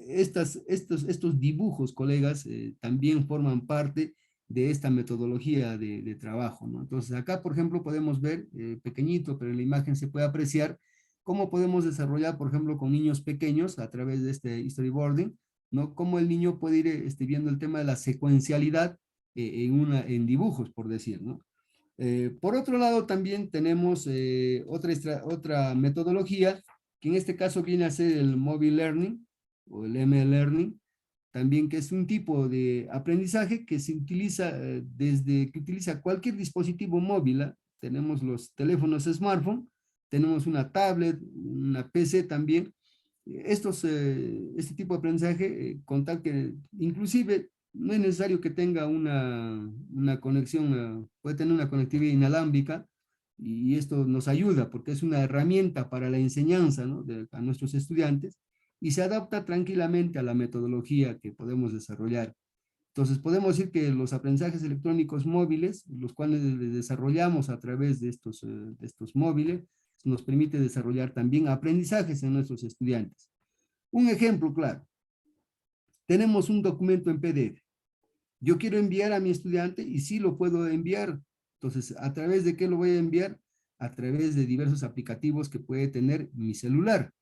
estos dibujos, colegas, también forman parte de esta metodología de trabajo, ¿no? Entonces, acá, por ejemplo, podemos ver, pequeñito, pero en la imagen se puede apreciar cómo podemos desarrollar, por ejemplo, con niños pequeños a través de este storyboarding, ¿no? Cómo el niño puede ir viendo el tema de la secuencialidad en dibujos, por decir, ¿no? Por otro lado, también tenemos otra metodología, que en este caso viene a ser el Mobile Learning, o el M-Learning, también que es un tipo de aprendizaje que se utiliza desde que utiliza cualquier dispositivo móvil. ¿Ah? Tenemos los teléfonos smartphone, tenemos una tablet, una PC también, este tipo de aprendizaje, con tal que inclusive no es necesario que tenga una conexión, puede tener una conectividad inalámbrica, y esto nos ayuda porque es una herramienta para la enseñanza, ¿no? A nuestros estudiantes, y se adapta tranquilamente a la metodología que podemos desarrollar. Entonces podemos decir que los aprendizajes electrónicos móviles, los cuales desarrollamos a través de estos móviles, nos permite desarrollar también aprendizajes en nuestros estudiantes. Un ejemplo claro, tenemos un documento en PDF. Yo quiero enviar a mi estudiante y sí lo puedo enviar. Entonces, ¿a través de qué lo voy a enviar? A través de diversos aplicativos que puede tener mi celular,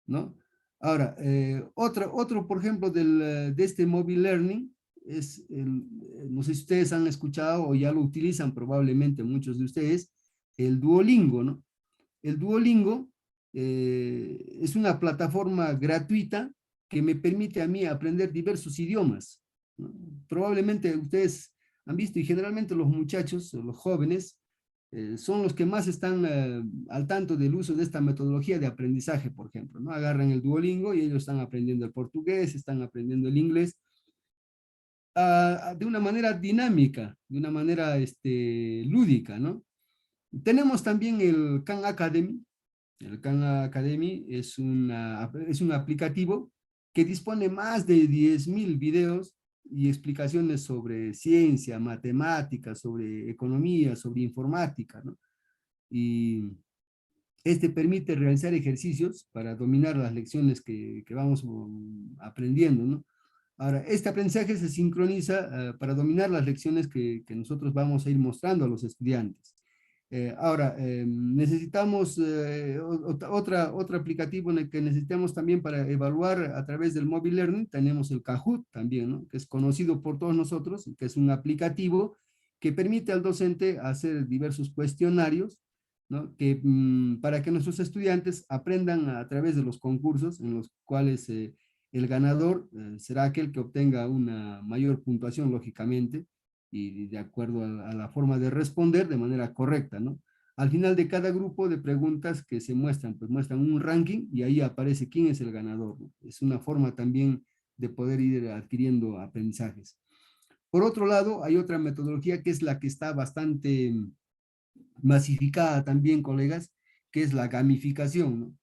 ¿no? Ahora, otro, por ejemplo, de este mobile learning no sé si ustedes han escuchado o ya lo utilizan probablemente muchos de ustedes, el Duolingo, ¿no? El Duolingo es una plataforma gratuita que me permite a mí aprender diversos idiomas, ¿no? Probablemente ustedes han visto, y generalmente los muchachos o los jóvenes son los que más están al tanto del uso de esta metodología de aprendizaje, por ejemplo, ¿no? Agarran el Duolingo y ellos están aprendiendo el portugués, están aprendiendo el inglés, de una manera dinámica, de una manera lúdica, ¿no? Tenemos también el Khan Academy. El Khan Academy es un aplicativo que dispone más de 10.000 videos y explicaciones sobre ciencia, matemáticas, sobre economía, sobre informática, ¿no? Y este permite realizar ejercicios para dominar las lecciones que vamos aprendiendo, ¿no? Ahora, este aprendizaje se sincroniza para dominar las lecciones que nosotros vamos a ir mostrando a los estudiantes. Ahora, necesitamos otro aplicativo en el que necesitamos también para evaluar a través del mobile learning. Tenemos el Kahoot también, ¿no? Que es conocido por todos nosotros, que es un aplicativo que permite al docente hacer diversos cuestionarios ¿no? Que para que nuestros estudiantes aprendan a través de los concursos en los cuales el ganador será aquel que obtenga una mayor puntuación, lógicamente, y de acuerdo a la forma de responder de manera correcta, ¿no? Al final de cada grupo de preguntas que se muestran, pues muestran un ranking y ahí aparece quién es el ganador, ¿no? Es una forma también de poder ir adquiriendo aprendizajes. Por otro lado, hay otra metodología que es la que está bastante masificada también, colegas, que es la gamificación, ¿no?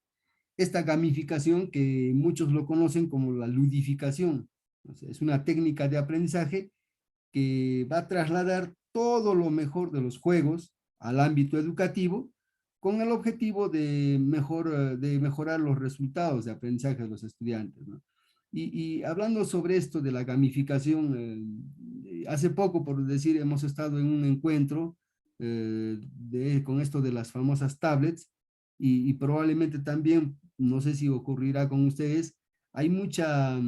Esta gamificación que muchos lo conocen como la ludificación. O sea, es una técnica de aprendizaje que va a trasladar todo lo mejor de los juegos al ámbito educativo con el objetivo de mejorar los resultados de aprendizaje de los estudiantes, ¿no? Y hablando sobre esto de la gamificación, hace poco, por decir, hemos estado en un encuentro con esto de las famosas tablets y probablemente también, no sé si ocurrirá con ustedes, hay mucha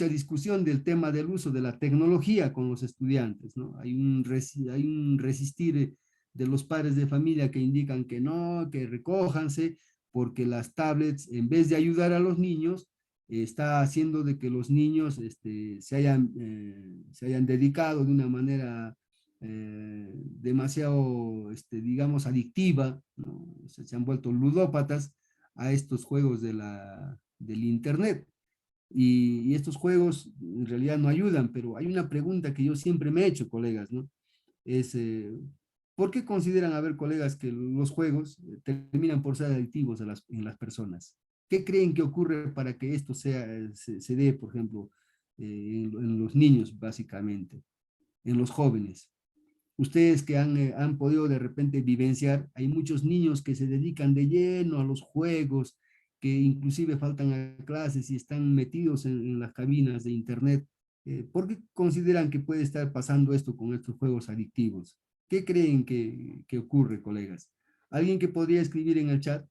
discusión del tema del uso de la tecnología con los estudiantes, ¿no? Hay un resistir de los padres de familia que indican que no, que recójanse, porque las tablets, en vez de ayudar a los niños, está haciendo de que los niños se hayan dedicado de una manera demasiado, digamos, adictiva, ¿no? Se han vuelto ludópatas a estos juegos del Internet. Y estos juegos en realidad no ayudan, pero hay una pregunta que yo siempre me he hecho, colegas, ¿no? Es, ¿por qué consideran, a ver, colegas, que los juegos terminan por ser adictivos en las personas? ¿Qué creen que ocurre para que esto se dé, por ejemplo, en los niños, básicamente, en los jóvenes? Ustedes que han podido de repente vivenciar, hay muchos niños que se dedican de lleno a los juegos, que inclusive faltan a clases y están metidos en las cabinas de internet. ¿Por qué consideran que puede estar pasando esto con estos juegos adictivos? ¿Qué creen que ocurre, colegas? ¿Alguien que podría escribir en el chat?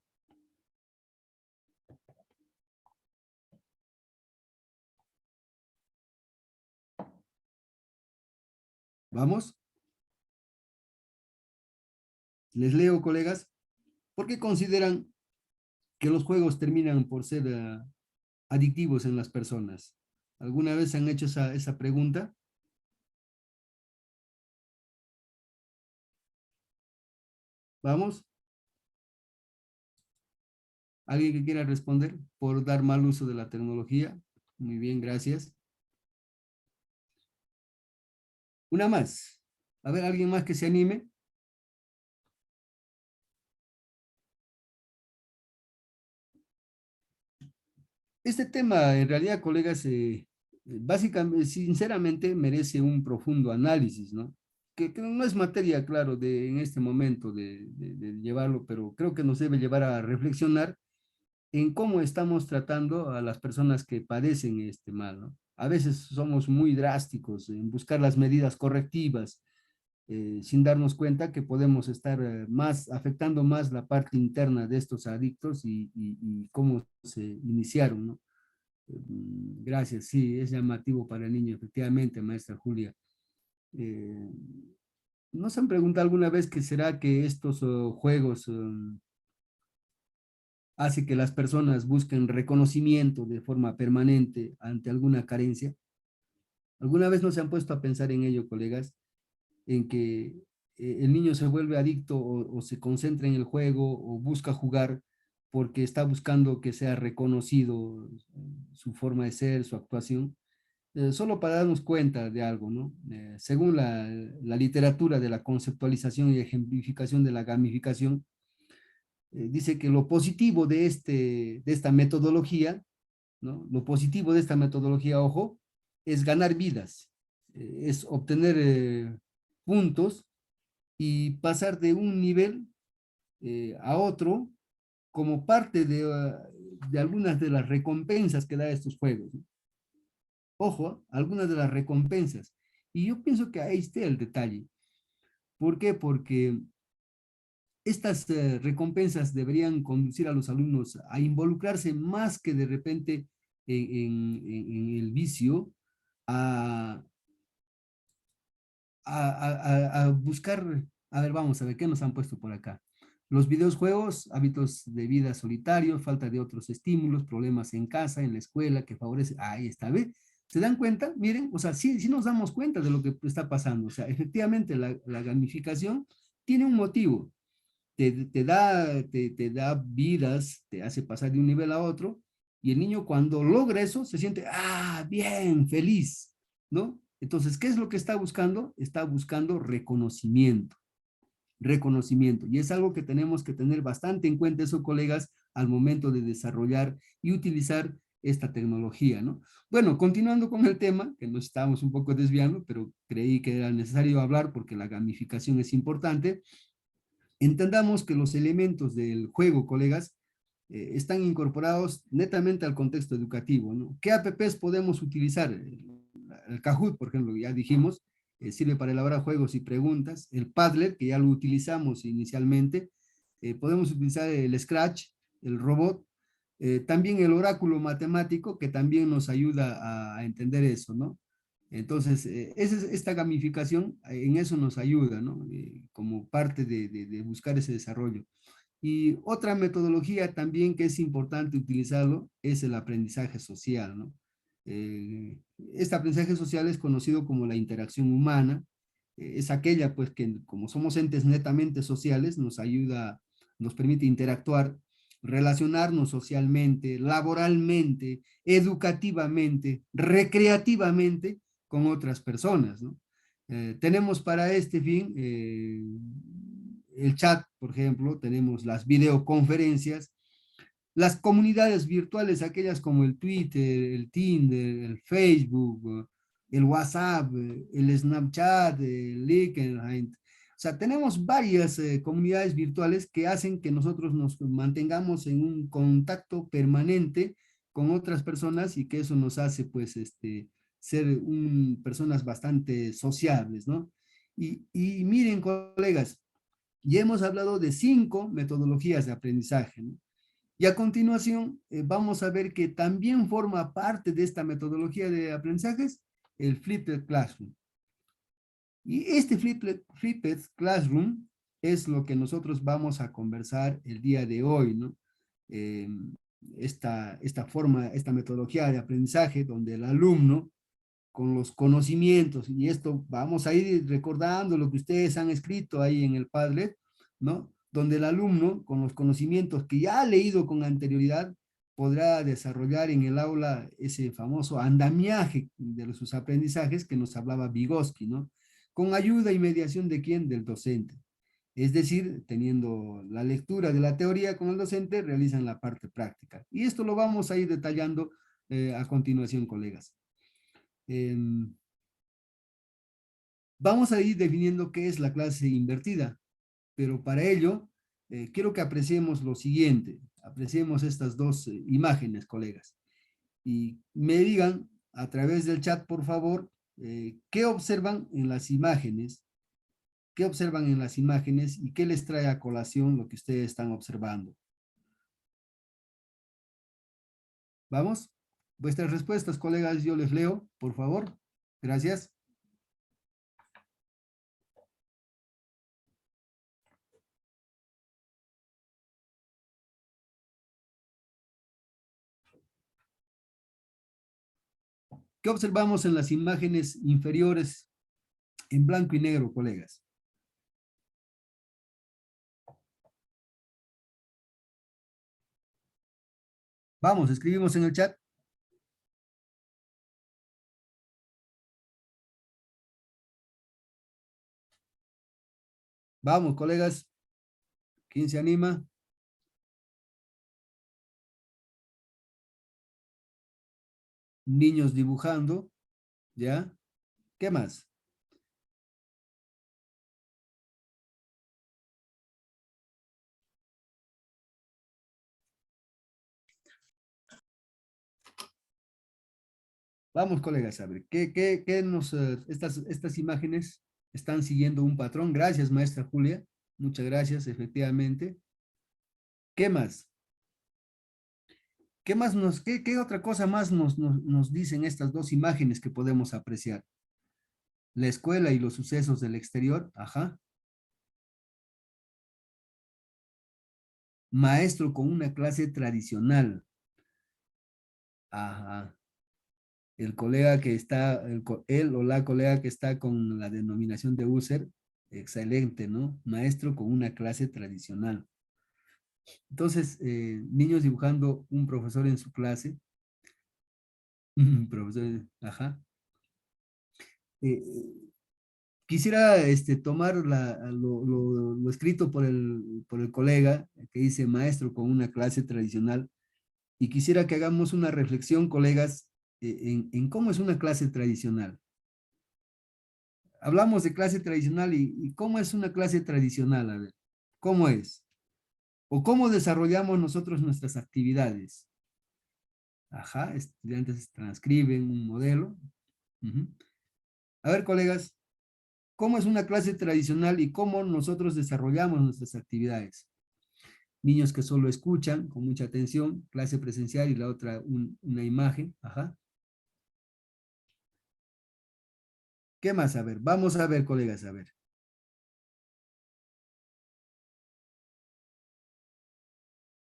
¿Vamos? Les leo, colegas. ¿Por qué consideran que los juegos terminan por ser adictivos en las personas? ¿Alguna vez han hecho esa pregunta? ¿Vamos? ¿Alguien que quiera responder por dar mal uso de la tecnología? Muy bien, gracias. Una más. A ver, alguien más que se anime. Este tema, en realidad, colegas, básicamente, sinceramente, merece un profundo análisis, ¿no? Que no es materia, claro, en este momento de llevarlo, pero creo que nos debe llevar a reflexionar en cómo estamos tratando a las personas que padecen este mal, ¿no? A veces somos muy drásticos en buscar las medidas correctivas, sin darnos cuenta que podemos estar afectando más la parte interna de estos adictos y cómo se iniciaron, ¿no? Gracias, sí, es llamativo para el niño, efectivamente, maestra Julia. Eh, ¿No se han preguntado alguna vez que será que estos juegos hace que las personas busquen reconocimiento de forma permanente ante alguna carencia? ¿Alguna vez no se han puesto a pensar en ello, colegas? En que el niño se vuelve adicto o se concentra en el juego o busca jugar porque está buscando que sea reconocido su forma de ser, su actuación, solo para darnos cuenta de algo, ¿no? Según la literatura de la conceptualización y ejemplificación de la gamificación, dice que lo positivo de esta metodología, ¿no? Lo positivo de esta metodología, ojo, es ganar vidas, es obtener puntos y pasar de un nivel a otro como parte de algunas de las recompensas que da estos juegos, ¿no? Ojo, algunas de las recompensas. Y yo pienso que ahí está el detalle. ¿Por qué? Porque estas recompensas deberían conducir a los alumnos a involucrarse más que de repente en el vicio, a, a buscar, a ver, vamos a ver, ¿qué nos han puesto por acá? Los videojuegos, hábitos de vida solitarios, falta de otros estímulos, problemas en casa, en la escuela, que favorece, ahí está, ¿ve? ¿Se dan cuenta? Miren, o sea, sí, sí nos damos cuenta de lo que está pasando. O sea, efectivamente la gamificación tiene un motivo. Te da vidas, te hace pasar de un nivel a otro, y el niño cuando logra eso se siente, ah, bien, feliz, ¿no? Entonces, ¿qué es lo que está buscando? Está buscando reconocimiento, reconocimiento. Y es algo que tenemos que tener bastante en cuenta eso, colegas, al momento de desarrollar y utilizar esta tecnología, ¿no? Bueno, continuando con el tema, que nos estábamos un poco desviando, pero creí que era necesario hablar porque la gamificación es importante. Entendamos que los elementos del juego, colegas, están incorporados netamente al contexto educativo, ¿no? ¿Qué apps podemos utilizar? El Kahoot, por ejemplo, ya dijimos, sirve para elaborar juegos y preguntas. El Padlet, que ya lo utilizamos inicialmente. Podemos utilizar el Scratch, el robot. También el oráculo matemático, que también nos ayuda a entender eso, ¿no? Entonces, esta gamificación en eso nos ayuda, ¿no? Como parte de buscar ese desarrollo. Y otra metodología también que es importante utilizarlo es el aprendizaje social, ¿no? Este aprendizaje social es conocido como la interacción humana. Es aquella, pues, que como somos entes netamente sociales, nos ayuda, nos permite interactuar, relacionarnos socialmente, laboralmente, educativamente, recreativamente con otras personas, ¿no? Tenemos para este fin el chat, por ejemplo, tenemos las videoconferencias, las comunidades virtuales, aquellas como el Twitter, el Tinder, el Facebook, el WhatsApp, el Snapchat, el LinkedIn. O sea, tenemos varias comunidades virtuales que hacen que nosotros nos mantengamos en un contacto permanente con otras personas y que eso nos hace, pues, ser personas bastante sociables, ¿no? Y miren, colegas, ya hemos hablado de 5 metodologías de aprendizaje, ¿no? Y a continuación vamos a ver que también forma parte de esta metodología de aprendizajes el Flipped Classroom. Y este Flipped Classroom es lo que nosotros vamos a conversar el día de hoy, ¿no? Eh, esta forma, esta metodología de aprendizaje donde el alumno con los conocimientos, y esto vamos a ir recordando lo que ustedes han escrito ahí en el Padlet, ¿no? Donde el alumno, con los conocimientos que ya ha leído con anterioridad, podrá desarrollar en el aula ese famoso andamiaje de sus aprendizajes que nos hablaba Vygotsky, ¿no? Con ayuda y mediación de quién? Del docente. Es decir, teniendo la lectura de la teoría con el docente, realizan la parte práctica. Y esto lo vamos a ir detallando a continuación, colegas. Vamos a ir definiendo qué es la clase invertida, pero para ello quiero que apreciemos lo siguiente, apreciemos estas dos imágenes, colegas, y me digan a través del chat, por favor, qué observan en las imágenes, qué observan en las imágenes y qué les trae a colación lo que ustedes están observando. ¿Vamos? Vuestras respuestas, colegas, yo les leo, por favor. Gracias. ¿Qué observamos en las imágenes inferiores en blanco y negro, colegas? Vamos, escribimos en el chat. Vamos, colegas. ¿Quién se anima? Niños dibujando, ¿ya? ¿Qué más? Vamos, colegas, a ver, ¿qué nos, estas imágenes están siguiendo un patrón? Gracias, maestra Julia. Muchas gracias, efectivamente. ¿Qué más? ¿Qué más qué otra cosa más nos dicen estas dos imágenes que podemos apreciar? La escuela y los sucesos del exterior, ajá. maestro con una clase tradicional. Ajá. El colega que está, él o la colega que está con la denominación de user, excelente, ¿no? Maestro con una clase tradicional. Entonces, niños dibujando un profesor en su clase, profesor, ajá. Eh, quisiera tomar lo escrito por el colega que dice maestro con una clase tradicional y quisiera que hagamos una reflexión, colegas, en cómo es una clase tradicional. Hablamos de clase tradicional y cómo es una clase tradicional, a ver, ¿cómo es? ¿O cómo desarrollamos nosotros nuestras actividades? Ajá, estudiantes transcriben un modelo. Ujú. A ver, colegas, ¿cómo es una clase tradicional y cómo nosotros desarrollamos nuestras actividades? Niños que solo escuchan con mucha atención, clase presencial y la otra una imagen. Ajá. ¿Qué más? A ver, vamos a ver, colegas, a ver.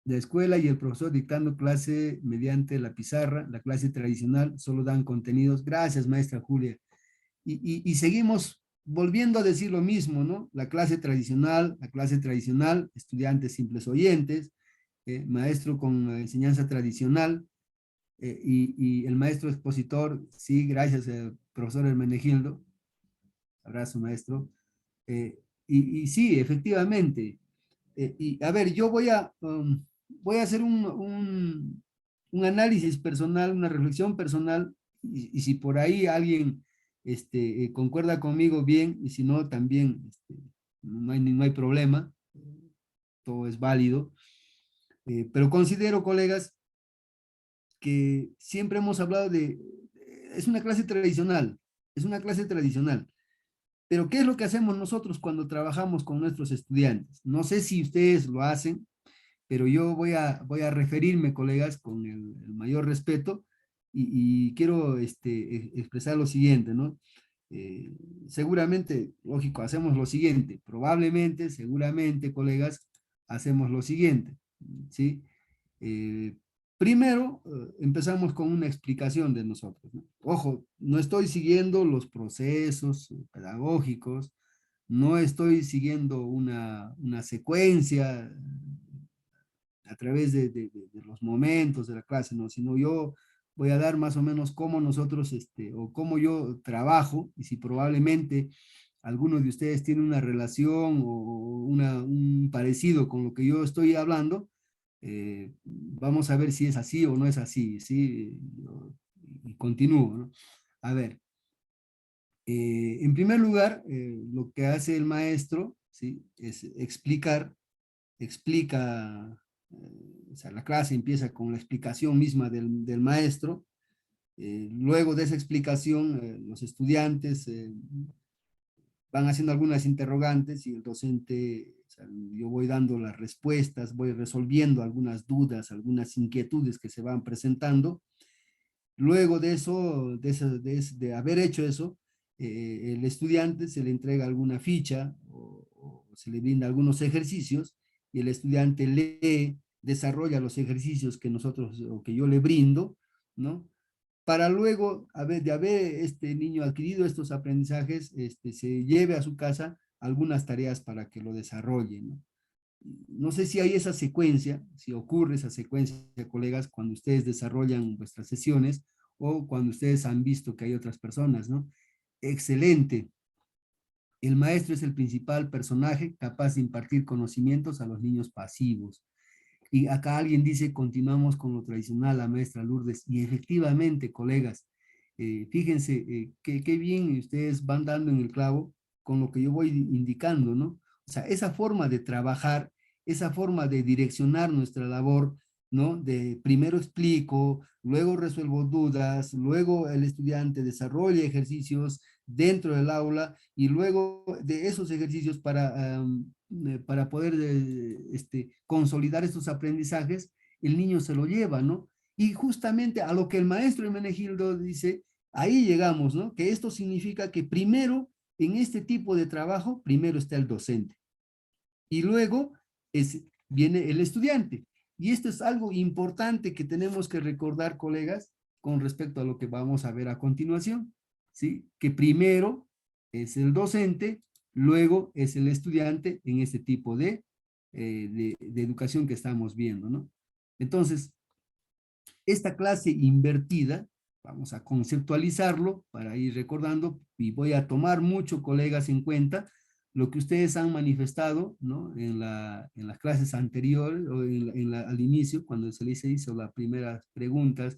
La escuela y el profesor dictando clase mediante la pizarra, la clase tradicional, solo dan contenidos. Gracias, maestra Julia. Y seguimos volviendo a decir lo mismo, ¿no? La clase tradicional, estudiantes simples oyentes, maestro con enseñanza tradicional, y el maestro expositor, sí, gracias, profesor Hermenegildo, abrazo, maestro. Y sí, efectivamente, y a ver, yo voy a hacer un análisis personal, una reflexión personal, y si por ahí alguien concuerda conmigo bien, y si no, también no hay problema, todo es válido. Pero considero, colegas, que siempre hemos hablado es una clase tradicional, es una clase tradicional. Pero ¿qué es lo que hacemos nosotros cuando trabajamos con nuestros estudiantes? No sé si ustedes lo hacen, pero yo voy a referirme, colegas, con el mayor respeto y quiero expresar lo siguiente, ¿no? Eh, seguramente, lógico, hacemos lo siguiente, probablemente, seguramente, colegas, hacemos lo siguiente, ¿sí? Eh, primero, empezamos con una explicación de nosotros, ¿no? Ojo, no estoy siguiendo los procesos pedagógicos, no estoy siguiendo una secuencia a través de los momentos de la clase, ¿no? Sino yo voy a dar más o menos cómo nosotros, o cómo yo trabajo, y si probablemente alguno de ustedes tiene una relación o un parecido con lo que yo estoy hablando, vamos a ver si es así o no es así, ¿sí? Y continúo, ¿no? A ver, en primer lugar, lo que hace el maestro, ¿sí? Es explica, o sea, la clase empieza con la explicación misma del maestro. Luego de esa explicación, los estudiantes van haciendo algunas interrogantes y el docente, o sea, yo voy dando las respuestas, voy resolviendo algunas dudas, algunas inquietudes que se van presentando. Luego de eso, de haber hecho eso, el estudiante se le entrega alguna ficha o se le brinda algunos ejercicios y el estudiante lee, desarrolla los ejercicios que nosotros o que yo le brindo, ¿no? Para luego, de haber este niño adquirido estos aprendizajes, se lleve a su casa algunas tareas para que lo desarrolle, ¿no? No sé si hay esa secuencia, si ocurre esa secuencia, colegas, cuando ustedes desarrollan vuestras sesiones o cuando ustedes han visto que hay otras personas, ¿no? Excelente. El maestro es el principal personaje capaz de impartir conocimientos a los niños pasivos. Y acá alguien dice, continuamos con lo tradicional, la maestra Lourdes. Y efectivamente, colegas, fíjense qué bien ustedes van dando en el clavo con lo que yo voy indicando, ¿no? O sea, esa forma de trabajar, esa forma de direccionar nuestra labor, ¿no? De primero explico, luego resuelvo dudas, luego el estudiante desarrolla ejercicios dentro del aula y luego de esos ejercicios para poder consolidar estos aprendizajes, el niño se lo lleva, ¿no? Y justamente a lo que el maestro Hermenegildo dice, ahí llegamos, ¿no? Que esto significa que primero, en este tipo de trabajo, primero está el docente. Y luego viene el estudiante. Y esto es algo importante que tenemos que recordar, colegas, con respecto a lo que vamos a ver a continuación, ¿sí? Que primero es el docente, luego es el estudiante en este tipo de educación que estamos viendo, ¿no? Entonces, esta clase invertida, vamos a conceptualizarlo para ir recordando, y voy a tomar mucho, colegas, en cuenta lo que ustedes han manifestado, ¿no? En las clases anteriores, o al inicio, cuando se les hizo las primeras preguntas,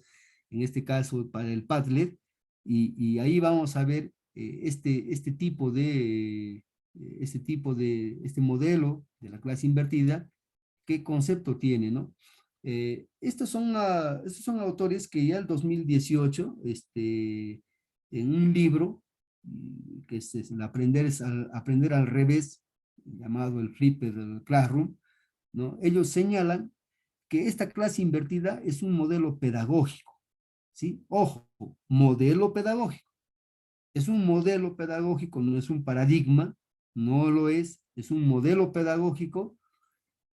en este caso para el Padlet, y ahí vamos a ver este modelo de la clase invertida, qué concepto tiene, ¿no? Estos son autores que ya el 2018, en un libro, que es el aprender al revés, llamado el Flipped Classroom, ¿no? Ellos señalan que esta clase invertida es un modelo pedagógico, ¿sí? Ojo, modelo pedagógico. Es un modelo pedagógico, no es un paradigma, no lo es un modelo pedagógico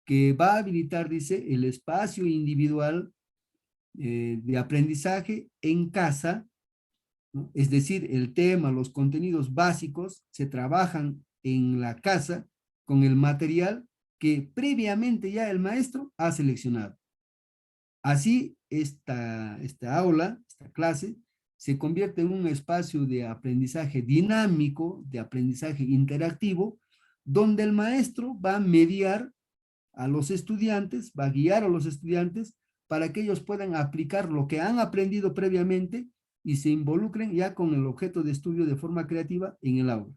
que va a habilitar, dice, el espacio individual de aprendizaje en casa, ¿no? Es decir, el tema, los contenidos básicos se trabajan en la casa con el material que previamente ya el maestro ha seleccionado. Así, esta aula, esta clase, se convierte en un espacio de aprendizaje dinámico, de aprendizaje interactivo, donde el maestro va a mediar a los estudiantes, va a guiar a los estudiantes para que ellos puedan aplicar lo que han aprendido previamente y se involucren ya con el objeto de estudio de forma creativa en el aula.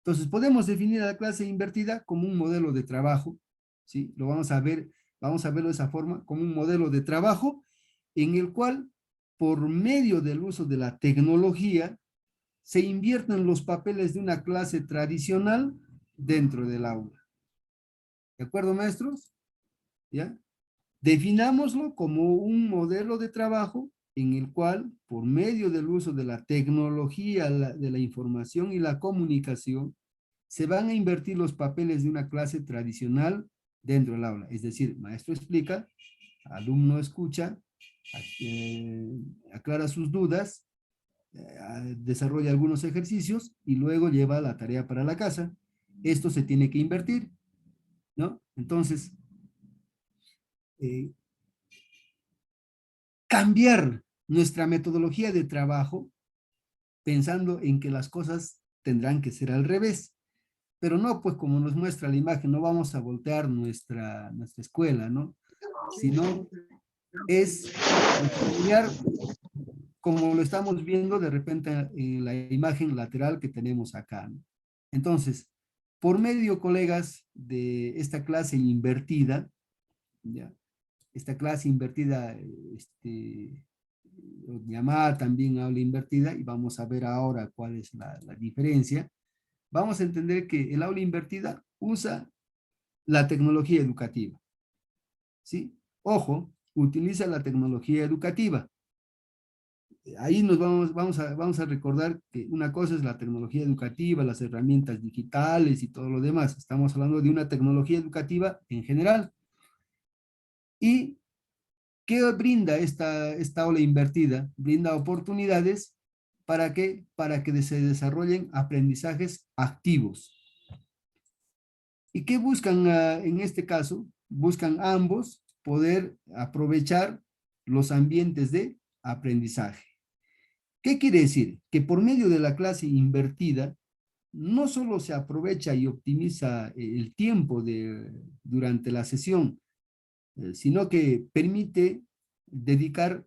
Entonces, podemos definir a la clase invertida como un modelo de trabajo, ¿sí? Lo vamos a verlo de esa forma, como un modelo de trabajo en el cual, por medio del uso de la tecnología, se invierten los papeles de una clase tradicional dentro del aula. ¿De acuerdo, maestros? ¿Ya? Definámoslo como un modelo de trabajo en el cual, por medio del uso de la tecnología, de la información y la comunicación, se van a invertir los papeles de una clase tradicional dentro del aula. Es decir, maestro explica, alumno escucha, aclara sus dudas, desarrolla algunos ejercicios y luego lleva la tarea para la casa. Esto se tiene que invertir, ¿no? Entonces, cambiar nuestra metodología de trabajo pensando en que las cosas tendrán que ser al revés. Pero no, pues como nos muestra la imagen, no vamos a voltear nuestra escuela, ¿no? Sino es enseñar como lo estamos viendo de repente en la imagen lateral que tenemos acá, ¿no? Entonces, por medio, colegas, de esta clase invertida, ¿ya? Esta clase invertida, llamada también aula invertida, y vamos a ver ahora cuál es la diferencia. Vamos a entender que el aula invertida usa la tecnología educativa, ¿sí? Ojo, utiliza la tecnología educativa. Ahí vamos a recordar que una cosa es la tecnología educativa, las herramientas digitales y todo lo demás. Estamos hablando de una tecnología educativa en general. ¿Y qué brinda esta aula invertida? Brinda oportunidades ¿para qué? Para que se desarrollen aprendizajes activos. ¿Y qué buscan en este caso? Buscan ambos poder aprovechar los ambientes de aprendizaje. ¿Qué quiere decir? Que por medio de la clase invertida, no solo se aprovecha y optimiza el tiempo durante la sesión, sino que permite dedicar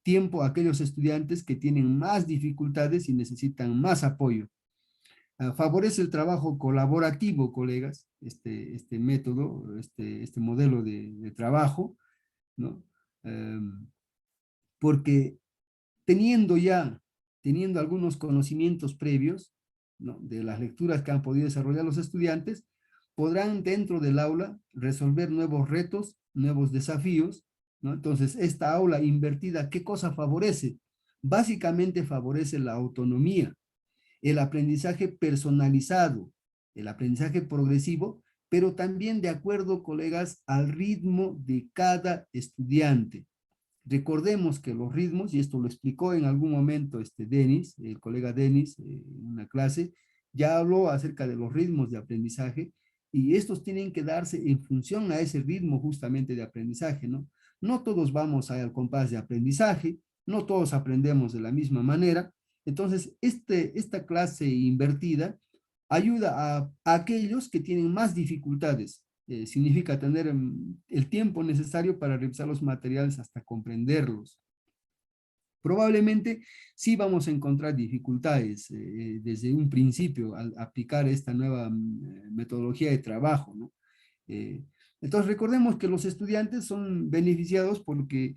tiempo a aquellos estudiantes que tienen más dificultades y necesitan más apoyo. Favorece el trabajo colaborativo, colegas, este método, este modelo de trabajo, ¿no? Porque teniendo algunos conocimientos previos, ¿no? De las lecturas que han podido desarrollar los estudiantes, podrán dentro del aula resolver nuevos retos, nuevos desafíos, ¿no? Entonces, esta aula invertida, ¿qué cosa favorece? Básicamente favorece la autonomía, el aprendizaje personalizado, el aprendizaje progresivo, pero también de acuerdo, colegas, al ritmo de cada estudiante. Recordemos que los ritmos, y esto lo explicó en algún momento Denis, el colega Denis, en una clase, ya habló acerca de los ritmos de aprendizaje, y estos tienen que darse en función a ese ritmo justamente de aprendizaje, ¿no? No todos vamos al compás de aprendizaje, no todos aprendemos de la misma manera, entonces esta clase invertida ayuda a aquellos que tienen más dificultades. Significa tener el tiempo necesario para revisar los materiales hasta comprenderlos. Probablemente sí vamos a encontrar dificultades desde un principio al aplicar esta nueva metodología de trabajo, ¿no? Eh, entonces recordemos que los estudiantes son beneficiados porque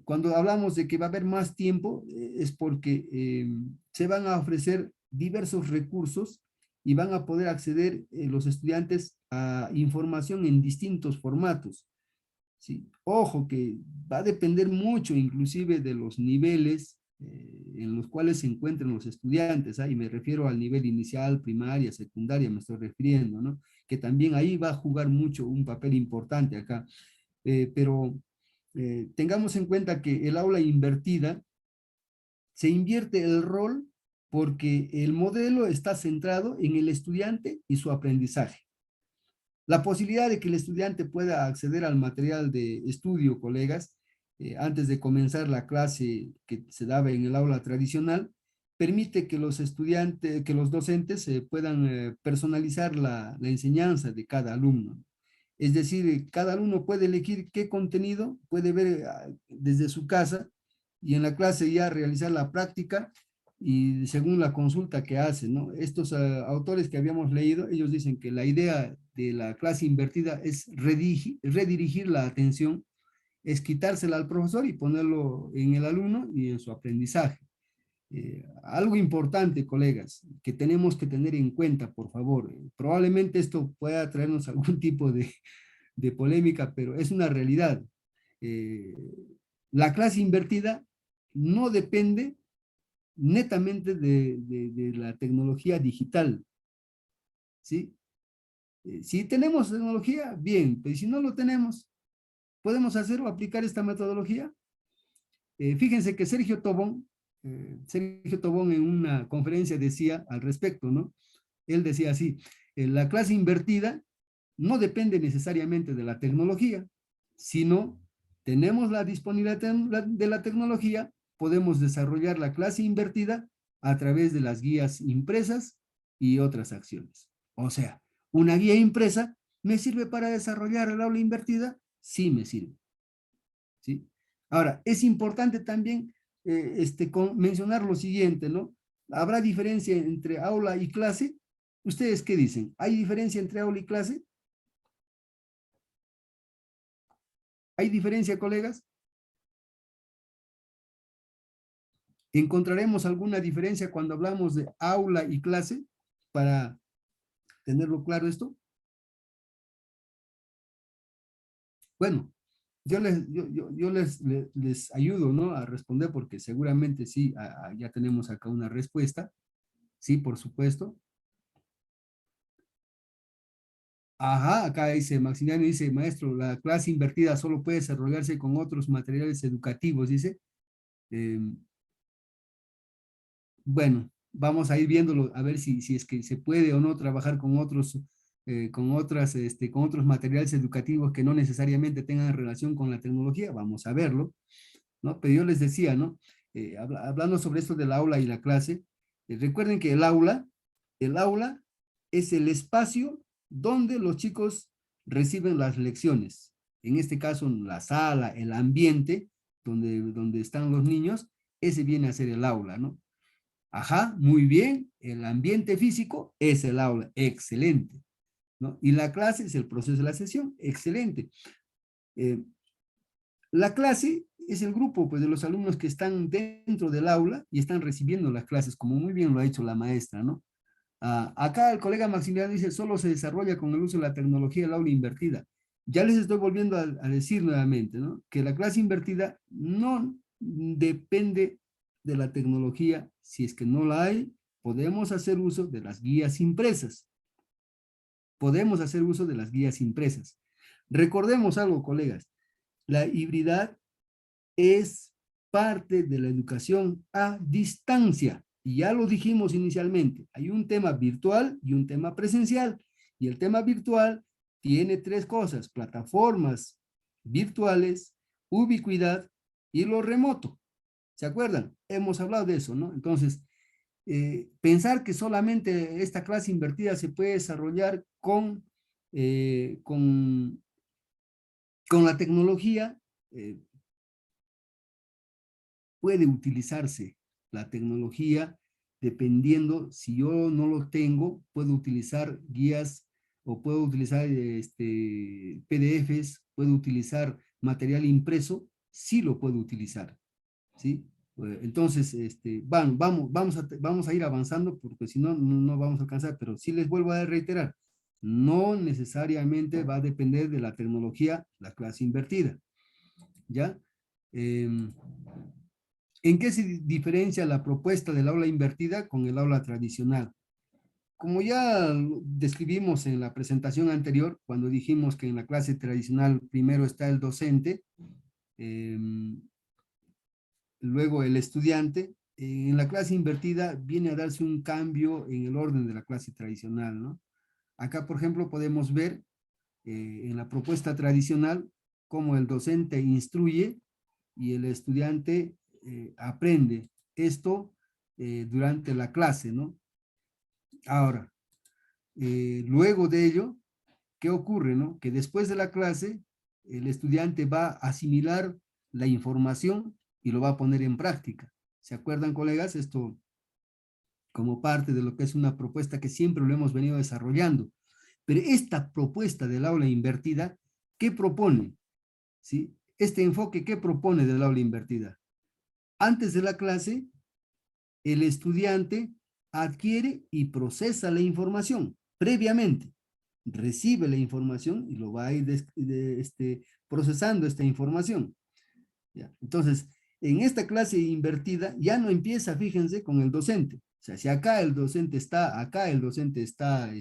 cuando hablamos de que va a haber más tiempo es porque se van a ofrecer diversos recursos y van a poder acceder los estudiantes a información en distintos formatos. ¿Sí? Ojo que va a depender mucho inclusive de los niveles en los cuales se encuentran los estudiantes, ¿ah? Y me refiero al nivel inicial, primaria, secundaria, me estoy refiriendo, ¿no? Que también ahí va a jugar mucho un papel importante acá. Pero tengamos en cuenta que el aula invertida se invierte el rol porque el modelo está centrado en el estudiante y su aprendizaje. La posibilidad de que el estudiante pueda acceder al material de estudio, colegas, antes de comenzar la clase que se daba en el aula tradicional, permite que los estudiantes, que los docentes puedan personalizar la enseñanza de cada alumno. Es decir, cada alumno puede elegir qué contenido puede ver desde su casa y en la clase ya realizar la práctica y según la consulta que hacen, ¿no? Estos autores que habíamos leído, ellos dicen que la idea de la clase invertida es redirigir la atención, es quitársela al profesor y ponerlo en el alumno y en su aprendizaje. Algo importante, colegas, que tenemos que tener en cuenta, por favor. Probablemente esto pueda traernos algún tipo de polémica, pero es una realidad. Eh, la clase invertida no depende netamente de la tecnología digital, ¿sí? Si tenemos tecnología, bien, pero si no lo tenemos, ¿podemos hacer o aplicar esta metodología? Fíjense que Sergio Tobón en una conferencia decía al respecto, ¿no? Él decía así, la clase invertida no depende necesariamente de la tecnología, sino tenemos la disponibilidad de la tecnología, podemos desarrollar la clase invertida a través de las guías impresas y otras acciones. O sea, una guía impresa me sirve para desarrollar el aula invertida, sí me sirve. ¿Sí? Ahora, es importante también mencionar lo siguiente, ¿no? ¿Habrá diferencia entre aula y clase? ¿Ustedes qué dicen? ¿Hay diferencia entre aula y clase? ¿Hay diferencia, colegas? ¿Encontraremos alguna diferencia cuando hablamos de aula y clase para tenerlo claro esto? Bueno, yo les ayudo, ¿no? A responder porque seguramente sí, ya tenemos acá una respuesta. Sí, por supuesto. Ajá, acá dice, Maximiliano dice, maestro, la clase invertida solo puede desarrollarse con otros materiales educativos, dice. Eh, bueno, vamos a ir viéndolo, a ver si es que se puede o no trabajar con otros, con otros materiales educativos que no necesariamente tengan relación con la tecnología, vamos a verlo, ¿no? Pero yo les decía, ¿no? Hablando sobre esto del aula y la clase, recuerden que el aula es el espacio donde los chicos reciben las lecciones. En este caso, la sala, el ambiente donde están los niños, ese viene a ser el aula, ¿no? Ajá, muy bien, el ambiente físico es el aula, excelente, ¿no? Y la clase es el proceso de la sesión, excelente. Eh, la clase es el grupo pues, de los alumnos que están dentro del aula y están recibiendo las clases, como muy bien lo ha hecho la maestra, ¿no? Acá el colega Maximiliano dice, solo se desarrolla con el uso de la tecnología del aula invertida. Ya les estoy volviendo a decir nuevamente, ¿no? Que la clase invertida no depende de la tecnología. Si es que no la hay, podemos hacer uso de las guías impresas. podemos hacer uso de las guías impresas. Recordemos algo, colegas, la hibridad es parte de la educación a distancia. Y ya lo dijimos inicialmente, hay un tema virtual y un tema presencial. Y el tema virtual tiene tres cosas: plataformas virtuales, ubicuidad y lo remoto. ¿Se acuerdan? Hemos hablado de eso, ¿no? Entonces, pensar que solamente esta clase invertida se puede desarrollar eh, con, con la tecnología, puede utilizarse la tecnología dependiendo, si yo no lo tengo, puedo utilizar guías o puedo utilizar PDFs, puedo utilizar material impreso, sí lo puedo utilizar, ¿sí? Entonces, vamos a ir avanzando porque si no, no vamos a alcanzar, pero sí les vuelvo a reiterar, no necesariamente va a depender de la tecnología la clase invertida, ¿ya? ¿En qué se diferencia la propuesta del aula invertida con el aula tradicional? Como ya describimos en la presentación anterior, cuando dijimos que en la clase tradicional primero está el docente, eh, luego el estudiante, en la clase invertida viene a darse un cambio en el orden de la clase tradicional, ¿no? Acá, por ejemplo, podemos ver en la propuesta tradicional cómo el docente instruye y el estudiante aprende esto durante la clase, ¿no? Ahora, luego de ello, ¿qué ocurre, no? Que después de la clase, el estudiante va a asimilar la información y lo va a poner en práctica. ¿Se acuerdan, colegas? Esto como parte de lo que es una propuesta que siempre lo hemos venido desarrollando. Pero esta propuesta del aula invertida, ¿qué propone? ¿Sí? Este enfoque, ¿qué propone del aula invertida? Antes de la clase, el estudiante adquiere y procesa la información previamente. Recibe la información y lo va a ir procesando esta información. ¿Ya? Entonces, en esta clase invertida ya no empieza, fíjense, con el docente. O sea, si acá el docente está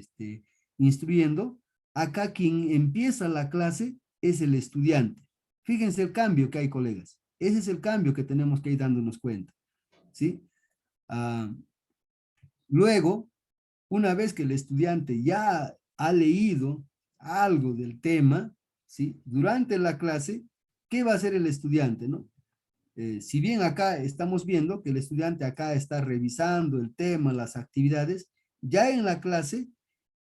instruyendo, acá quien empieza la clase es el estudiante. Fíjense el cambio que hay, colegas. Ese es el cambio que tenemos que ir dándonos cuenta, ¿sí? Ah, luego, una vez que el estudiante ya ha leído algo del tema, ¿sí? Durante la clase, ¿qué va a hacer el estudiante, no? Si bien acá estamos viendo que el estudiante acá está revisando el tema, las actividades, ya en la clase,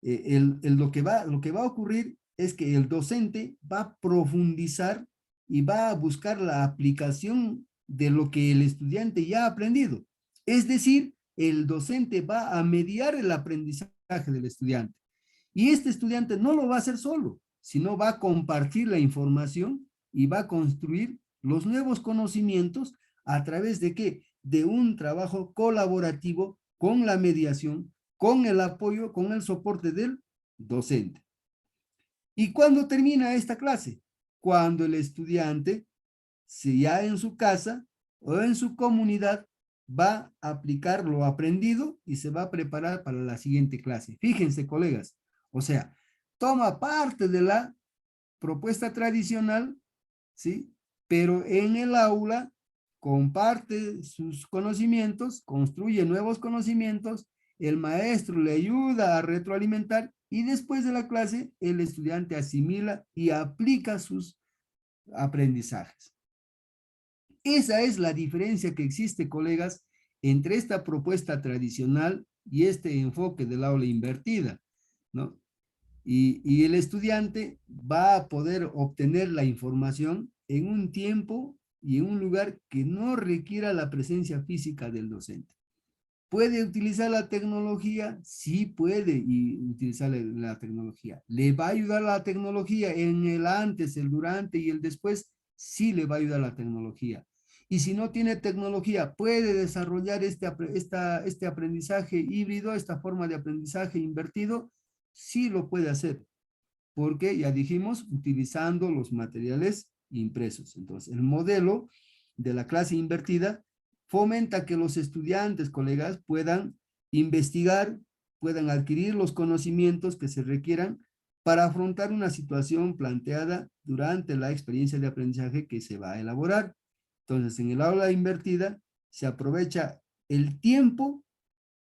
lo que va a ocurrir es que el docente va a profundizar y va a buscar la aplicación de lo que el estudiante ya ha aprendido. Es decir, el docente va a mediar el aprendizaje del estudiante. Y este estudiante no lo va a hacer solo, sino va a compartir la información y va a construir los nuevos conocimientos a través de ¿qué? De un trabajo colaborativo con la mediación, con el apoyo, con el soporte del docente. ¿Y cuándo termina esta clase? Cuando el estudiante, si ya en su casa o en su comunidad, va a aplicar lo aprendido y se va a preparar para la siguiente clase. Fíjense, colegas, o sea, toma parte de la propuesta tradicional, ¿sí? Pero en el aula comparte sus conocimientos, construye nuevos conocimientos, el maestro le ayuda a retroalimentar y después de la clase el estudiante asimila y aplica sus aprendizajes. Esa es la diferencia que existe, colegas, entre esta propuesta tradicional y este enfoque del aula invertida, ¿no? Y el estudiante va a poder obtener la información en un tiempo y en un lugar que no requiera la presencia física del docente. ¿Puede utilizar la tecnología? Sí puede utilizar la tecnología. ¿Le va a ayudar la tecnología en el antes, el durante y el después? Sí le va a ayudar la tecnología. Y si no tiene tecnología, ¿puede desarrollar este aprendizaje híbrido, esta forma de aprendizaje invertido? Sí lo puede hacer, porque ya dijimos, utilizando los materiales impresos. Entonces, el modelo de la clase invertida fomenta que los estudiantes, colegas, puedan investigar, puedan adquirir los conocimientos que se requieran para afrontar una situación planteada durante la experiencia de aprendizaje que se va a elaborar. Entonces, en el aula invertida se aprovecha el tiempo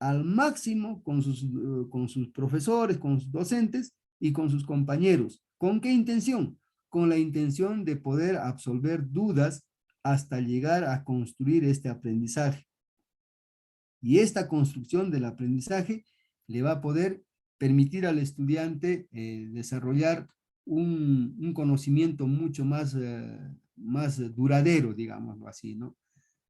al máximo con sus profesores, con sus docentes y con sus compañeros. ¿Con qué intención? Con la intención de poder absolver dudas hasta llegar a construir este aprendizaje. Y esta construcción del aprendizaje le va a poder permitir al estudiante desarrollar un conocimiento mucho más duradero, digámoslo así, ¿no?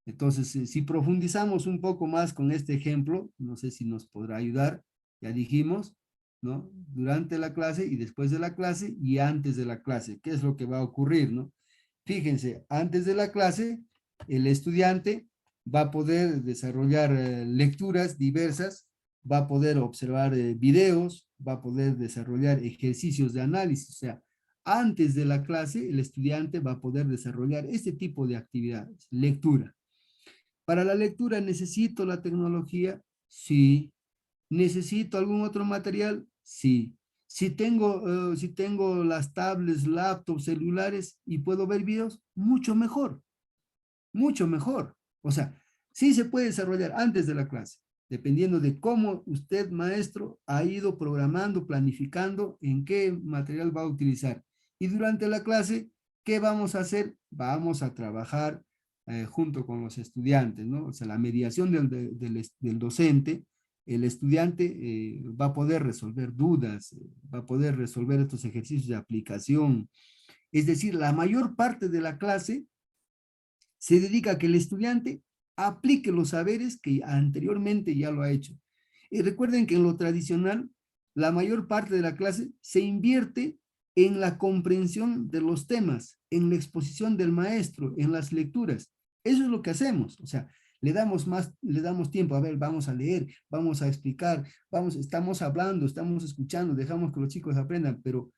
Entonces, si profundizamos un poco más con este ejemplo, no sé si nos podrá ayudar, ya dijimos, ¿no? Durante la clase y después de la clase y antes de la clase, ¿qué es lo que va a ocurrir, no? Fíjense, antes de la clase, el estudiante va a poder desarrollar lecturas diversas, va a poder observar videos, va a poder desarrollar ejercicios de análisis, o sea, antes de la clase, el estudiante va a poder desarrollar este tipo de actividades, lectura. Para la lectura, ¿necesito la tecnología? Sí. ¿Necesito algún otro material? Sí. Si tengo las tablets, laptops, celulares y puedo ver videos, mucho mejor, mucho mejor. O sea, sí se puede desarrollar antes de la clase, dependiendo de cómo usted, maestro, ha ido programando, planificando en qué material va a utilizar. Y durante la clase, ¿qué vamos a hacer? Vamos a trabajar junto con los estudiantes, ¿no? O sea, la mediación del docente, el estudiante va a poder resolver dudas, va a poder resolver estos ejercicios de aplicación. Es decir, la mayor parte de la clase se dedica a que el estudiante aplique los saberes que anteriormente ya lo ha hecho. Y recuerden que en lo tradicional, la mayor parte de la clase se invierte en la comprensión de los temas, en la exposición del maestro, en las lecturas. Eso es lo que hacemos, o sea, le damos tiempo, a ver, vamos a leer, vamos a explicar, estamos hablando, estamos escuchando, dejamos que los chicos aprendan, pero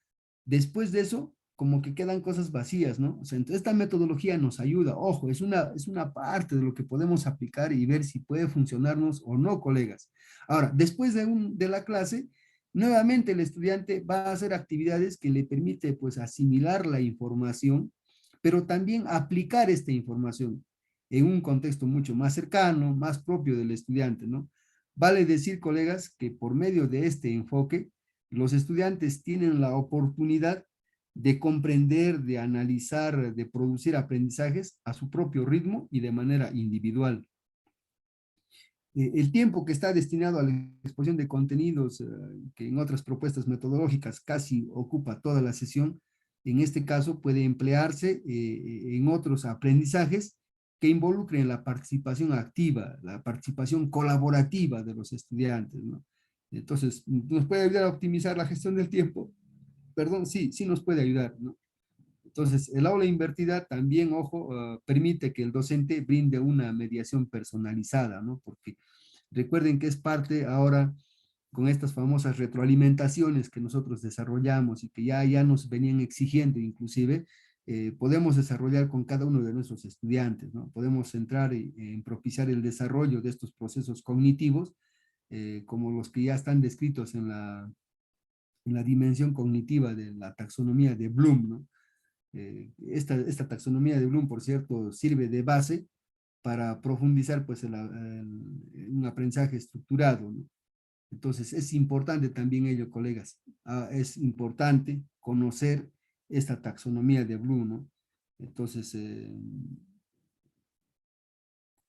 después de eso, como que quedan cosas vacías, ¿no? O sea, entonces esta metodología nos ayuda, ojo, es una parte de lo que podemos aplicar y ver si puede funcionarnos o no, colegas. Ahora, después de la clase, nuevamente el estudiante va a hacer actividades que le permite, pues, asimilar la información, pero también aplicar esta información en un contexto mucho más cercano, más propio del estudiante, ¿no? Vale decir, colegas, que por medio de este enfoque, los estudiantes tienen la oportunidad de comprender, de analizar, de producir aprendizajes a su propio ritmo y de manera individual. El tiempo que está destinado a la exposición de contenidos, que en otras propuestas metodológicas casi ocupa toda la sesión, en este caso puede emplearse en otros aprendizajes que involucren la participación activa, la participación colaborativa de los estudiantes, ¿no? Entonces, ¿nos puede ayudar a optimizar la gestión del tiempo? Perdón, sí, sí nos puede ayudar, ¿no? Entonces, el aula invertida también, ojo, permite que el docente brinde una mediación personalizada, ¿no? Porque recuerden que es parte ahora con estas famosas retroalimentaciones que nosotros desarrollamos y que ya nos venían exigiendo inclusive, podemos desarrollar con cada uno de nuestros estudiantes, ¿no? Podemos entrar en propiciar el desarrollo de estos procesos cognitivos, como los que ya están descritos en la dimensión cognitiva de la taxonomía de Bloom, ¿no? Esta taxonomía de Bloom, por cierto, sirve de base para profundizar pues, un aprendizaje estructurado, ¿no? Entonces, es importante también ello, colegas. Es importante conocer esta taxonomía de Bloom, ¿no? Entonces,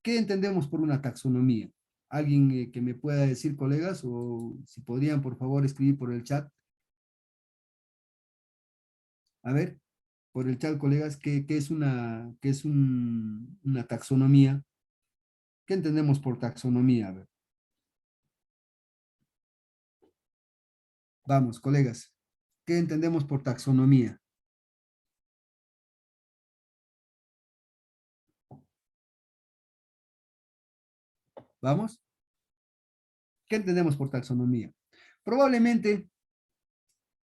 ¿qué entendemos por una taxonomía? ¿Alguien que me pueda decir, colegas? O si podrían, por favor, escribir por el chat. A ver, por el chat, colegas, ¿qué es una taxonomía? ¿Qué entendemos por taxonomía? A ver. Vamos, colegas. ¿Qué entendemos por taxonomía? ¿Vamos? ¿Qué entendemos por taxonomía? Probablemente,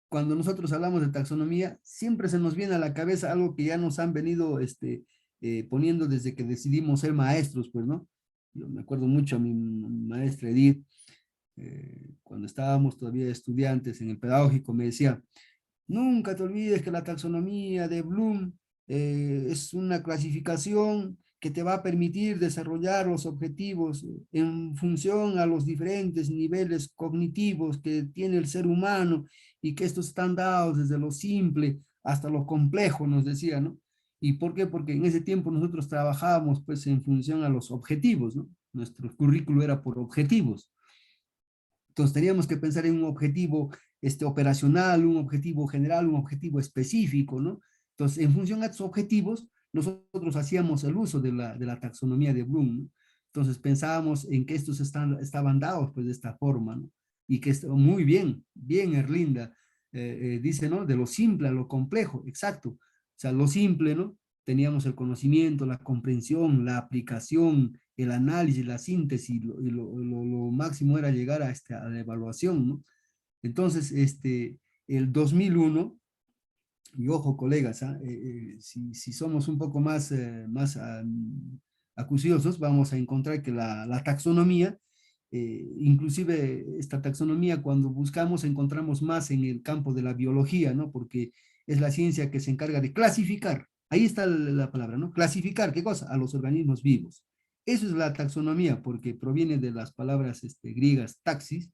cuando nosotros hablamos de taxonomía, siempre se nos viene a la cabeza algo que ya nos han venido poniendo desde que decidimos ser maestros, pues, ¿no? Yo me acuerdo mucho a mi maestra Edith, cuando estábamos todavía estudiantes en el pedagógico, me decía, nunca te olvides que la taxonomía de Bloom es una clasificación que te va a permitir desarrollar los objetivos en función a los diferentes niveles cognitivos que tiene el ser humano y que estos están dados desde lo simple hasta lo complejo, nos decía, ¿no? ¿Y por qué? Porque en ese tiempo nosotros trabajábamos pues en función a los objetivos, ¿no? Nuestro currículo era por objetivos. Entonces teníamos que pensar en un objetivo operacional, un objetivo general, un objetivo específico, ¿no? Entonces, en función a estos objetivos, nosotros hacíamos el uso de la taxonomía de Bloom, ¿no? Entonces pensábamos en que estos estaban dados pues de esta forma, ¿no? Y que muy bien, bien Erlinda, dice, ¿no? De lo simple a lo complejo, exacto. O sea, lo simple, ¿no? Teníamos el conocimiento, la comprensión, la aplicación, el análisis, la síntesis, lo máximo era llegar a la evaluación, ¿no? Entonces, el 2001, y ojo colegas, si somos un poco más acuciosos, vamos a encontrar que la taxonomía, inclusive esta taxonomía cuando buscamos encontramos más en el campo de la biología, ¿no? Porque es la ciencia que se encarga de clasificar, ahí está la palabra, ¿no? Clasificar, ¿qué cosa? A los organismos vivos. Eso es la taxonomía, porque proviene de las palabras griegas taxis,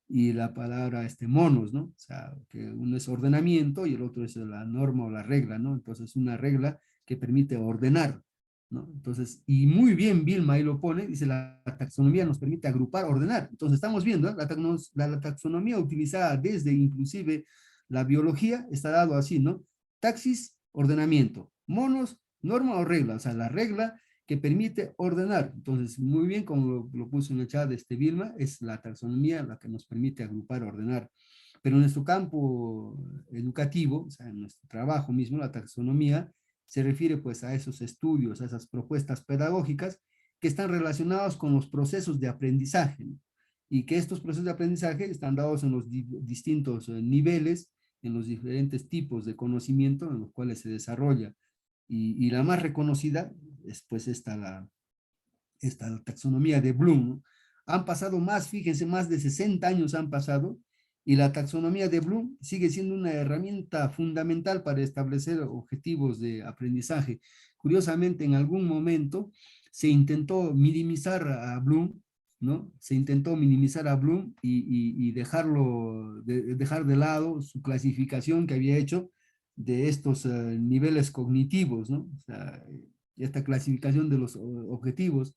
y la palabra monos, ¿no? O sea, que uno es ordenamiento y el otro es la norma o la regla, ¿no? Entonces, una regla que permite ordenar, ¿no? Entonces, y muy bien Vilma ahí lo pone, dice, la taxonomía nos permite agrupar, ordenar. Entonces, estamos viendo, ¿eh? La taxonomía utilizada desde inclusive la biología está dado así, ¿no? Taxis, ordenamiento. Monos, norma o regla. O sea, la regla que permite ordenar. Entonces, muy bien, como lo puso en el chat Vilma, es la taxonomía la que nos permite agrupar, ordenar. Pero en nuestro campo educativo, o sea, en nuestro trabajo mismo, la taxonomía se refiere pues a esos estudios, a esas propuestas pedagógicas que están relacionados con los procesos de aprendizaje, ¿no? Y que estos procesos de aprendizaje están dados en los distintos niveles, en los diferentes tipos de conocimiento en los cuales se desarrolla. Y la más reconocida es pues esta taxonomía de Bloom, ¿no? Han pasado más, fíjense, más de 60 años han pasado, y la taxonomía de Bloom sigue siendo una herramienta fundamental para establecer objetivos de aprendizaje. Curiosamente, en algún momento se intentó minimizar a Bloom, ¿no? Se intentó minimizar a Bloom y dejar de lado su clasificación que había hecho de estos niveles cognitivos, ¿no? O sea, esta clasificación de los objetivos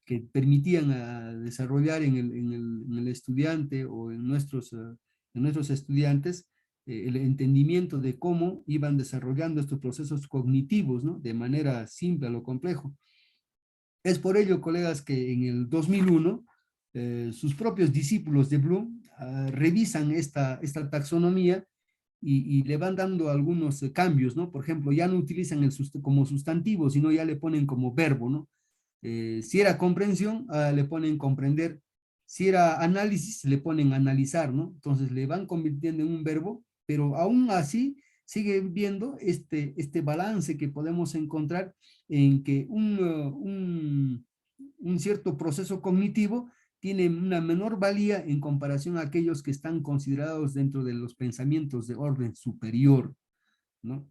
que permitían desarrollar en el estudiante o en nuestros estudiantes el entendimiento de cómo iban desarrollando estos procesos cognitivos, ¿no? De manera simple a lo complejo. Es por ello, colegas, que en el 2001 sus propios discípulos de Bloom revisan esta taxonomía y le van dando algunos cambios, ¿no? Por ejemplo, ya no utilizan como sustantivo, sino ya le ponen como verbo, ¿no? Si era comprensión, le ponen comprender. Si era análisis, le ponen analizar, ¿no? Entonces le van convirtiendo en un verbo, pero aún así sigue viendo este balance que podemos encontrar en que un cierto proceso cognitivo tiene una menor valía en comparación a aquellos que están considerados dentro de los pensamientos de orden superior, ¿no?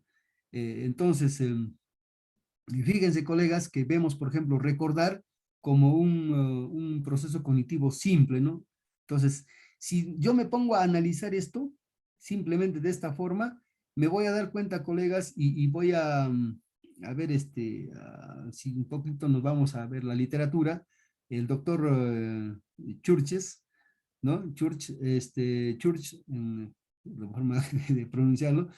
Entonces, y fíjense, colegas, que vemos, por ejemplo, recordar como un proceso cognitivo simple, ¿no? Entonces, si yo me pongo a analizar esto, simplemente de esta forma, me voy a dar cuenta, colegas, y voy a ver, si un poquito nos vamos a ver la literatura, el doctor Churches, ¿no? Church, la forma de pronunciarlo,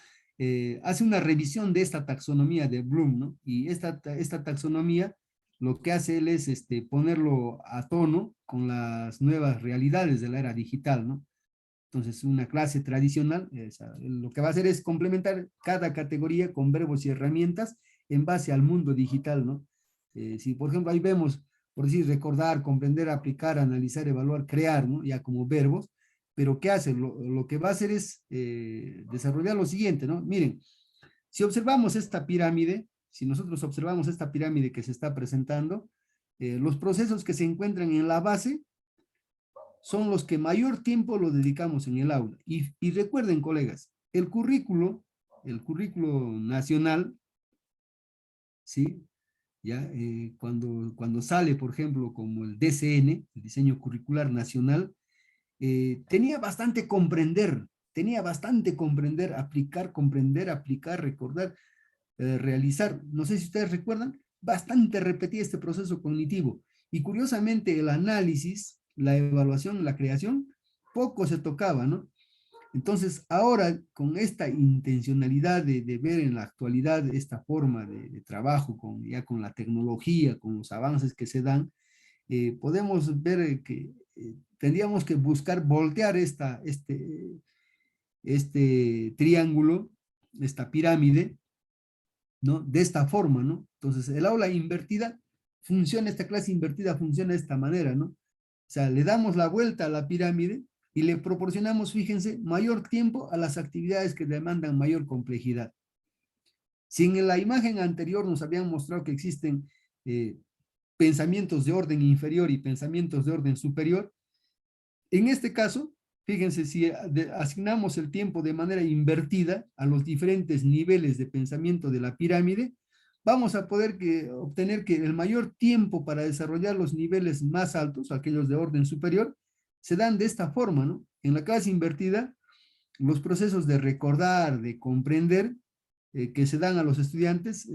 hace una revisión de esta taxonomía de Bloom, ¿no? Y esta taxonomía lo que hace él es ponerlo a tono con las nuevas realidades de la era digital, ¿no? Entonces, una clase tradicional, lo que va a hacer es complementar cada categoría con verbos y herramientas en base al mundo digital, ¿no? Si, por ejemplo, ahí vemos, por decir, recordar, comprender, aplicar, analizar, evaluar, crear, ¿no? Ya como verbos, pero ¿qué hace? Lo que va a hacer es desarrollar lo siguiente, ¿no? Miren, si observamos esta pirámide, si nosotros observamos esta pirámide que se está presentando, los procesos que se encuentran en la base son los que mayor tiempo lo dedicamos en el aula. Y recuerden, colegas, el currículo nacional, ¿sí? ¿Ya? Cuando sale, por ejemplo, como el DCN, el Diseño Curricular Nacional, tenía bastante comprender, aplicar, comprender, aplicar, recordar, realizar. No sé si ustedes recuerdan, bastante repetía este proceso cognitivo. Y curiosamente, el análisis, la evaluación, la creación, poco se tocaba, ¿no? Entonces, ahora, con esta intencionalidad de ver en la actualidad esta forma de trabajo, ya con la tecnología, con los avances que se dan, podemos ver que tendríamos que buscar voltear este triángulo, esta pirámide, ¿no? De esta forma, ¿no? Entonces, el aula invertida funciona, esta clase invertida funciona de esta manera, ¿no? O sea, le damos la vuelta a la pirámide y le proporcionamos, fíjense, mayor tiempo a las actividades que demandan mayor complejidad. Si en la imagen anterior nos habían mostrado que existen pensamientos de orden inferior y pensamientos de orden superior, en este caso, fíjense, si asignamos el tiempo de manera invertida a los diferentes niveles de pensamiento de la pirámide, vamos a poder obtener que el mayor tiempo para desarrollar los niveles más altos, aquellos de orden superior, se dan de esta forma, ¿no? En la clase invertida, los procesos de recordar, de comprender, que se dan a los estudiantes,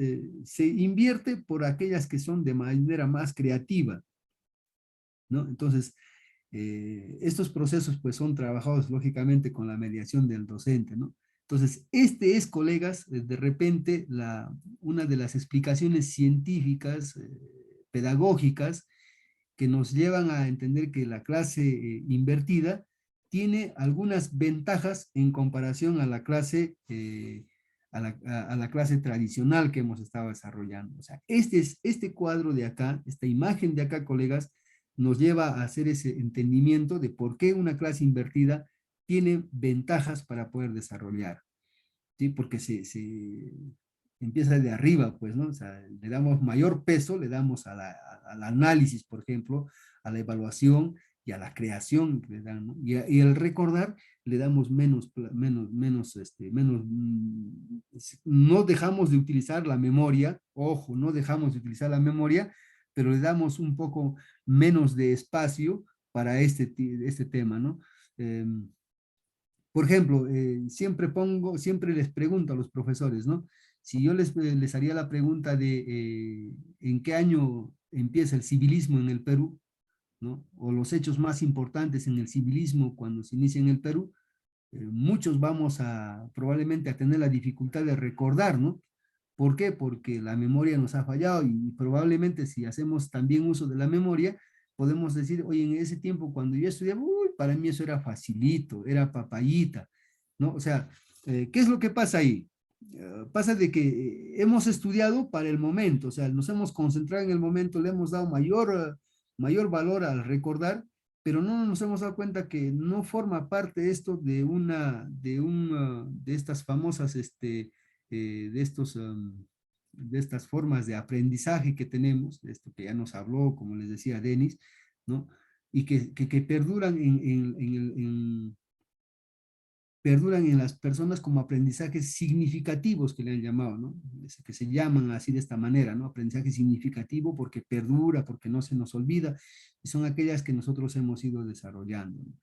se invierte por aquellas que son de manera más creativa, ¿no? Entonces, estos procesos pues son trabajados lógicamente con la mediación del docente, ¿no? Entonces, este es, colegas, de repente una de las explicaciones científicas, pedagógicas, que nos llevan a entender que la clase invertida tiene algunas ventajas en comparación a la clase, a la clase tradicional que hemos estado desarrollando. O sea, este cuadro de acá, esta imagen de acá, colegas, nos lleva a hacer ese entendimiento de por qué una clase invertida tiene ventajas para poder desarrollar, ¿sí? Porque se empieza de arriba, pues, ¿no? O sea, le damos mayor peso, le damos al análisis, por ejemplo, a la evaluación y a la creación, le dan, ¿no? Y al recordar, le damos no dejamos de utilizar la memoria, ojo, no dejamos de utilizar la memoria, pero le damos un poco menos de espacio para este tema, ¿no? Eh, por ejemplo, siempre les pregunto a los profesores, ¿no? Si yo les haría la pregunta de en qué año empieza el civilismo en el Perú, ¿no? O los hechos más importantes en el civilismo cuando se inicia en el Perú, muchos vamos a probablemente a tener la dificultad de recordar, ¿no? ¿Por qué? Porque la memoria nos ha fallado y probablemente si hacemos también uso de la memoria, podemos decir, oye, en ese tiempo cuando yo estudiaba, uy, para mí eso era facilito, era papayita, ¿no? O sea, ¿qué es lo que pasa ahí? Pasa de que hemos estudiado para el momento, o sea, nos hemos concentrado en el momento, le hemos dado mayor valor al recordar, pero no nos hemos dado cuenta que no forma parte esto de estas famosas, de de estas formas de aprendizaje que tenemos, de esto que ya nos habló, como les decía Denis, ¿no? Y que perduran perduran en las personas como aprendizajes significativos que le han llamado, ¿no? Que se llaman así de esta manera, ¿no? Aprendizaje significativo porque perdura, porque no se nos olvida, y son aquellas que nosotros hemos ido desarrollando, ¿no?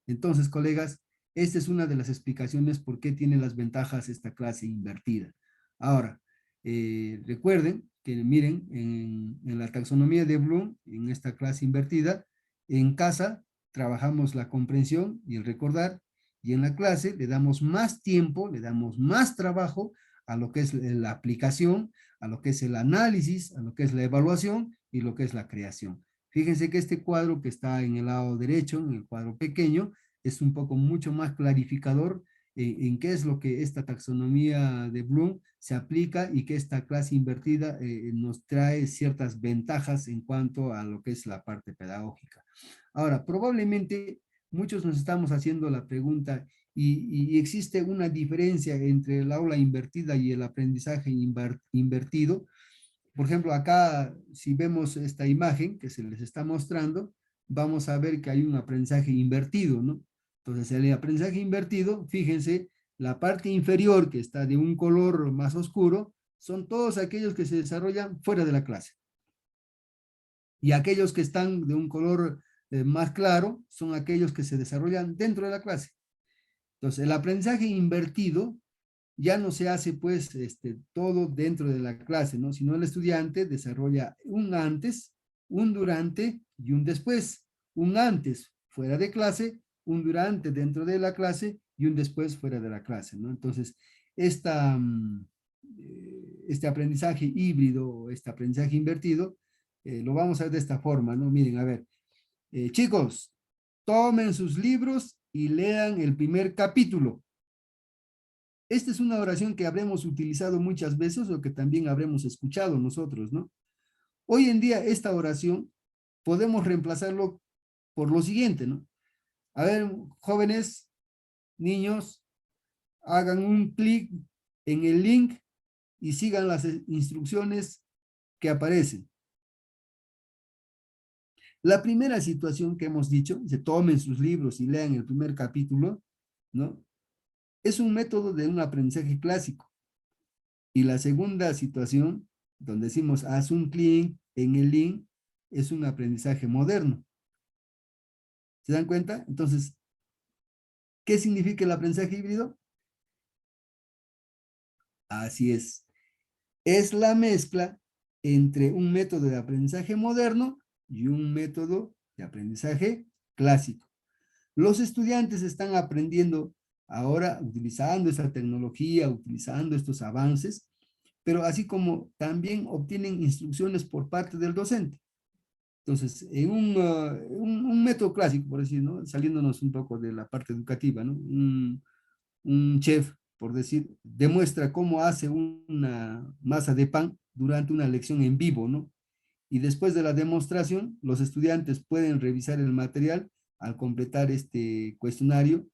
Entonces, colegas, esta es una de las explicaciones por qué tiene las ventajas esta clase invertida. Ahora, recuerden que miren, en la taxonomía de Bloom, en esta clase invertida, en casa trabajamos la comprensión y el recordar, y en la clase le damos más tiempo, le damos más trabajo a lo que es la aplicación, a lo que es el análisis, a lo que es la evaluación y lo que es la creación. Fíjense que este cuadro que está en el lado derecho, en el cuadro pequeño, es un poco mucho más clarificador en qué es lo que esta taxonomía de Bloom se aplica y que esta clase invertida nos trae ciertas ventajas en cuanto a lo que es la parte pedagógica. Ahora, probablemente muchos nos estamos haciendo la pregunta, y existe una diferencia entre el aula invertida y el aprendizaje invertido. Por ejemplo, acá, si vemos esta imagen que se les está mostrando, vamos a ver que hay un aprendizaje invertido, ¿no? Entonces, el aprendizaje invertido, fíjense, la parte inferior que está de un color más oscuro, son todos aquellos que se desarrollan fuera de la clase. Y aquellos que están de un color más claro, son aquellos que se desarrollan dentro de la clase. Entonces, el aprendizaje invertido ya no se hace pues todo dentro de la clase, ¿no? Sino el estudiante desarrolla un antes, un durante y un después. Un antes fuera de clase, un durante dentro de la clase y un después fuera de la clase, ¿no? Entonces, esta, este aprendizaje híbrido, este aprendizaje invertido, lo vamos a ver de esta forma, ¿no? Miren, a ver, chicos, tomen sus libros y lean el primer capítulo. Esta es una oración que habremos utilizado muchas veces o que también habremos escuchado nosotros, ¿no? Hoy en día esta oración podemos reemplazarlo por lo siguiente, ¿no? A ver, jóvenes, niños, hagan un clic en el link y sigan las instrucciones que aparecen. La primera situación que hemos dicho, se tomen sus libros y lean el primer capítulo, ¿no? Es un método de un aprendizaje clásico. Y la segunda situación, donde decimos haz un clic en el link, es un aprendizaje moderno. ¿Se dan cuenta? Entonces, ¿qué significa el aprendizaje híbrido? Así es. Es la mezcla entre un método de aprendizaje moderno y un método de aprendizaje clásico. Los estudiantes están aprendiendo ahora utilizando esta tecnología, utilizando estos avances, pero así como también obtienen instrucciones por parte del docente. Entonces, en un método clásico, por decir, ¿no? Saliéndonos un poco de la parte educativa, ¿no? Un chef, por decir, demuestra cómo hace una masa de pan durante una lección en vivo, ¿no? Y después de la demostración, los estudiantes pueden revisar el material al completar este cuestionario,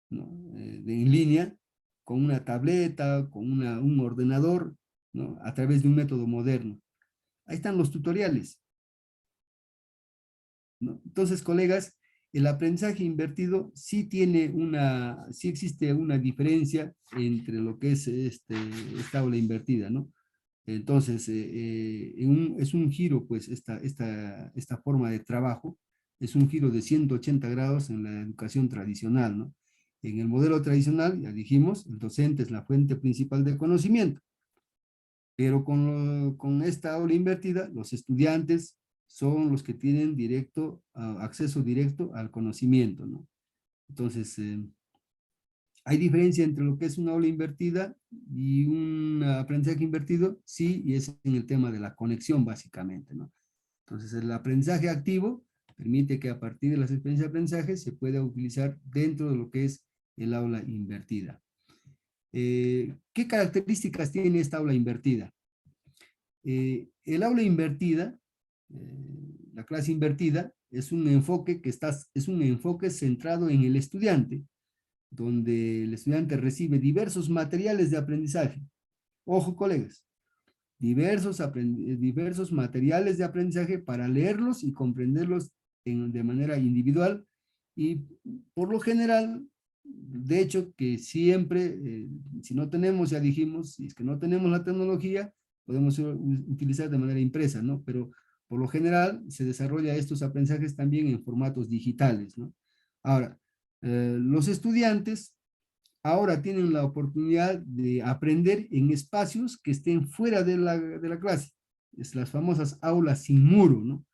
¿no? En línea, con una tableta, con un ordenador, ¿no? A través de un método moderno. Ahí están los tutoriales, ¿no? Entonces, colegas, el aprendizaje invertido sí existe una diferencia entre lo que es esta aula invertida, ¿no? Entonces, es un giro, pues, esta forma de trabajo, es un giro de 180 grados en la educación tradicional, ¿no? En el modelo tradicional, ya dijimos, el docente es la fuente principal de conocimiento, pero con esta aula invertida, los estudiantes son los que tienen acceso directo al conocimiento, ¿no? Entonces, ¿hay diferencia entre lo que es una aula invertida y un aprendizaje invertido? Sí, y es en el tema de la conexión, básicamente, ¿no? Entonces, el aprendizaje activo permite que a partir de las experiencias de aprendizaje se pueda utilizar dentro de lo que es el aula invertida. ¿Qué características tiene esta aula invertida? El aula invertida, la clase invertida, es un enfoque es un enfoque centrado en el estudiante, donde el estudiante recibe diversos materiales de aprendizaje. Ojo, colegas, diversos materiales de aprendizaje para leerlos y comprenderlos de manera individual y por lo general, de hecho, que siempre, si no tenemos, ya dijimos, si es que no tenemos la tecnología, podemos utilizar de manera impresa, ¿no? Pero por lo general se desarrolla estos aprendizajes también en formatos digitales, ¿no? Ahora, los estudiantes ahora tienen la oportunidad de aprender en espacios que estén fuera de la clase. Es las famosas aulas sin muro, ¿no?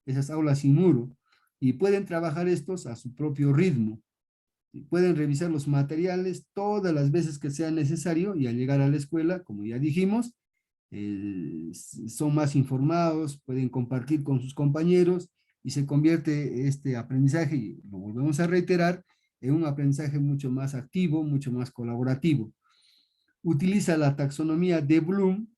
Esas aulas sin muro. Y pueden trabajar estos a su propio ritmo. Y pueden revisar los materiales todas las veces que sea necesario y al llegar a la escuela, como ya dijimos, son más informados, pueden compartir con sus compañeros y se convierte este aprendizaje, y lo volvemos a reiterar, en un aprendizaje mucho más activo, mucho más colaborativo. Utiliza la taxonomía de Bloom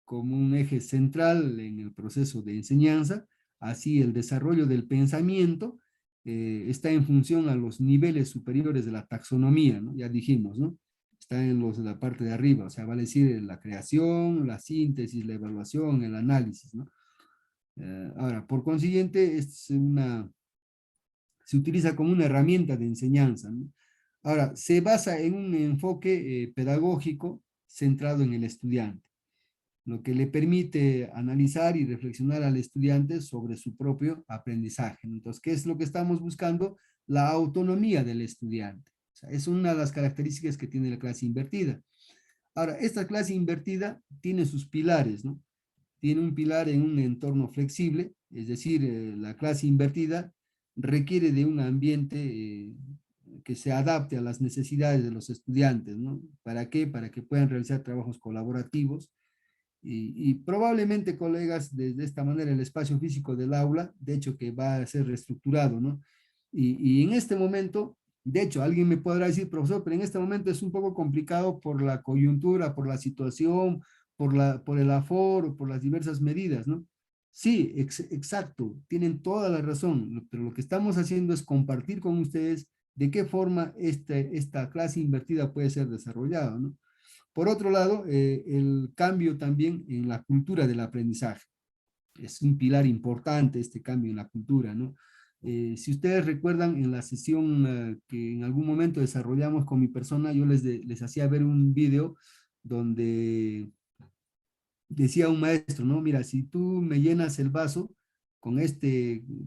como un eje central en el proceso de enseñanza, así el desarrollo del pensamiento está en función a los niveles superiores de la taxonomía, ¿no? Ya dijimos, ¿no? Está en la parte de arriba, o sea, va a decir la creación, la síntesis, la evaluación, el análisis, ¿no? Ahora, por consiguiente, es una se utiliza como una herramienta de enseñanza, ¿no? Ahora, se basa en un enfoque pedagógico centrado en el estudiante, lo que le permite analizar y reflexionar al estudiante sobre su propio aprendizaje, ¿no? Entonces, ¿qué es lo que estamos buscando? La autonomía del estudiante. O sea, es una de las características que tiene la clase invertida. Ahora, esta clase invertida tiene sus pilares, ¿no? Tiene un pilar en un entorno flexible, es decir, la clase invertida requiere de un ambiente que se adapte a las necesidades de los estudiantes, ¿no? ¿Para qué? Para que puedan realizar trabajos colaborativos y probablemente, colegas, de esta manera el espacio físico del aula, de hecho que va a ser reestructurado, ¿no? Y en este momento, de hecho, alguien me podrá decir, profesor, pero en este momento es un poco complicado por la coyuntura, por la situación, por el aforo, por las diversas medidas, ¿no? Sí, exacto, tienen toda la razón, pero lo que estamos haciendo es compartir con ustedes de qué forma esta clase invertida puede ser desarrollada, ¿no? Por otro lado, el cambio también en la cultura del aprendizaje. Es un pilar importante este cambio en la cultura, ¿no? Si ustedes recuerdan en la sesión que en algún momento desarrollamos con mi persona, yo les hacía ver un video donde decía un maestro, ¿no? Mira, si tú me llenas el vaso con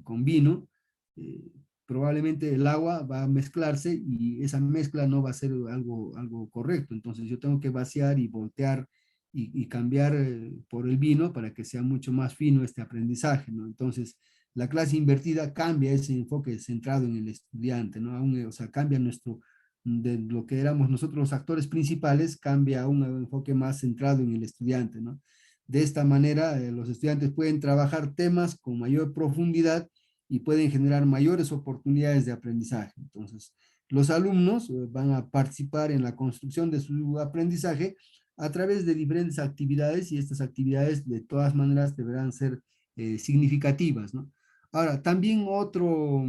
con vino, eh, probablemente el agua va a mezclarse y esa mezcla no va a ser algo correcto. Entonces yo tengo que vaciar y voltear y cambiar por el vino para que sea mucho más fino este aprendizaje, ¿no? Entonces la clase invertida cambia ese enfoque centrado en el estudiante, ¿no? O sea, cambia de lo que éramos nosotros los actores principales, cambia a un enfoque más centrado en el estudiante, ¿no? De esta manera, los estudiantes pueden trabajar temas con mayor profundidad y pueden generar mayores oportunidades de aprendizaje. Entonces, los alumnos van a participar en la construcción de su aprendizaje a través de diferentes actividades y estas actividades de todas maneras deberán ser significativas, ¿no? Ahora, también otro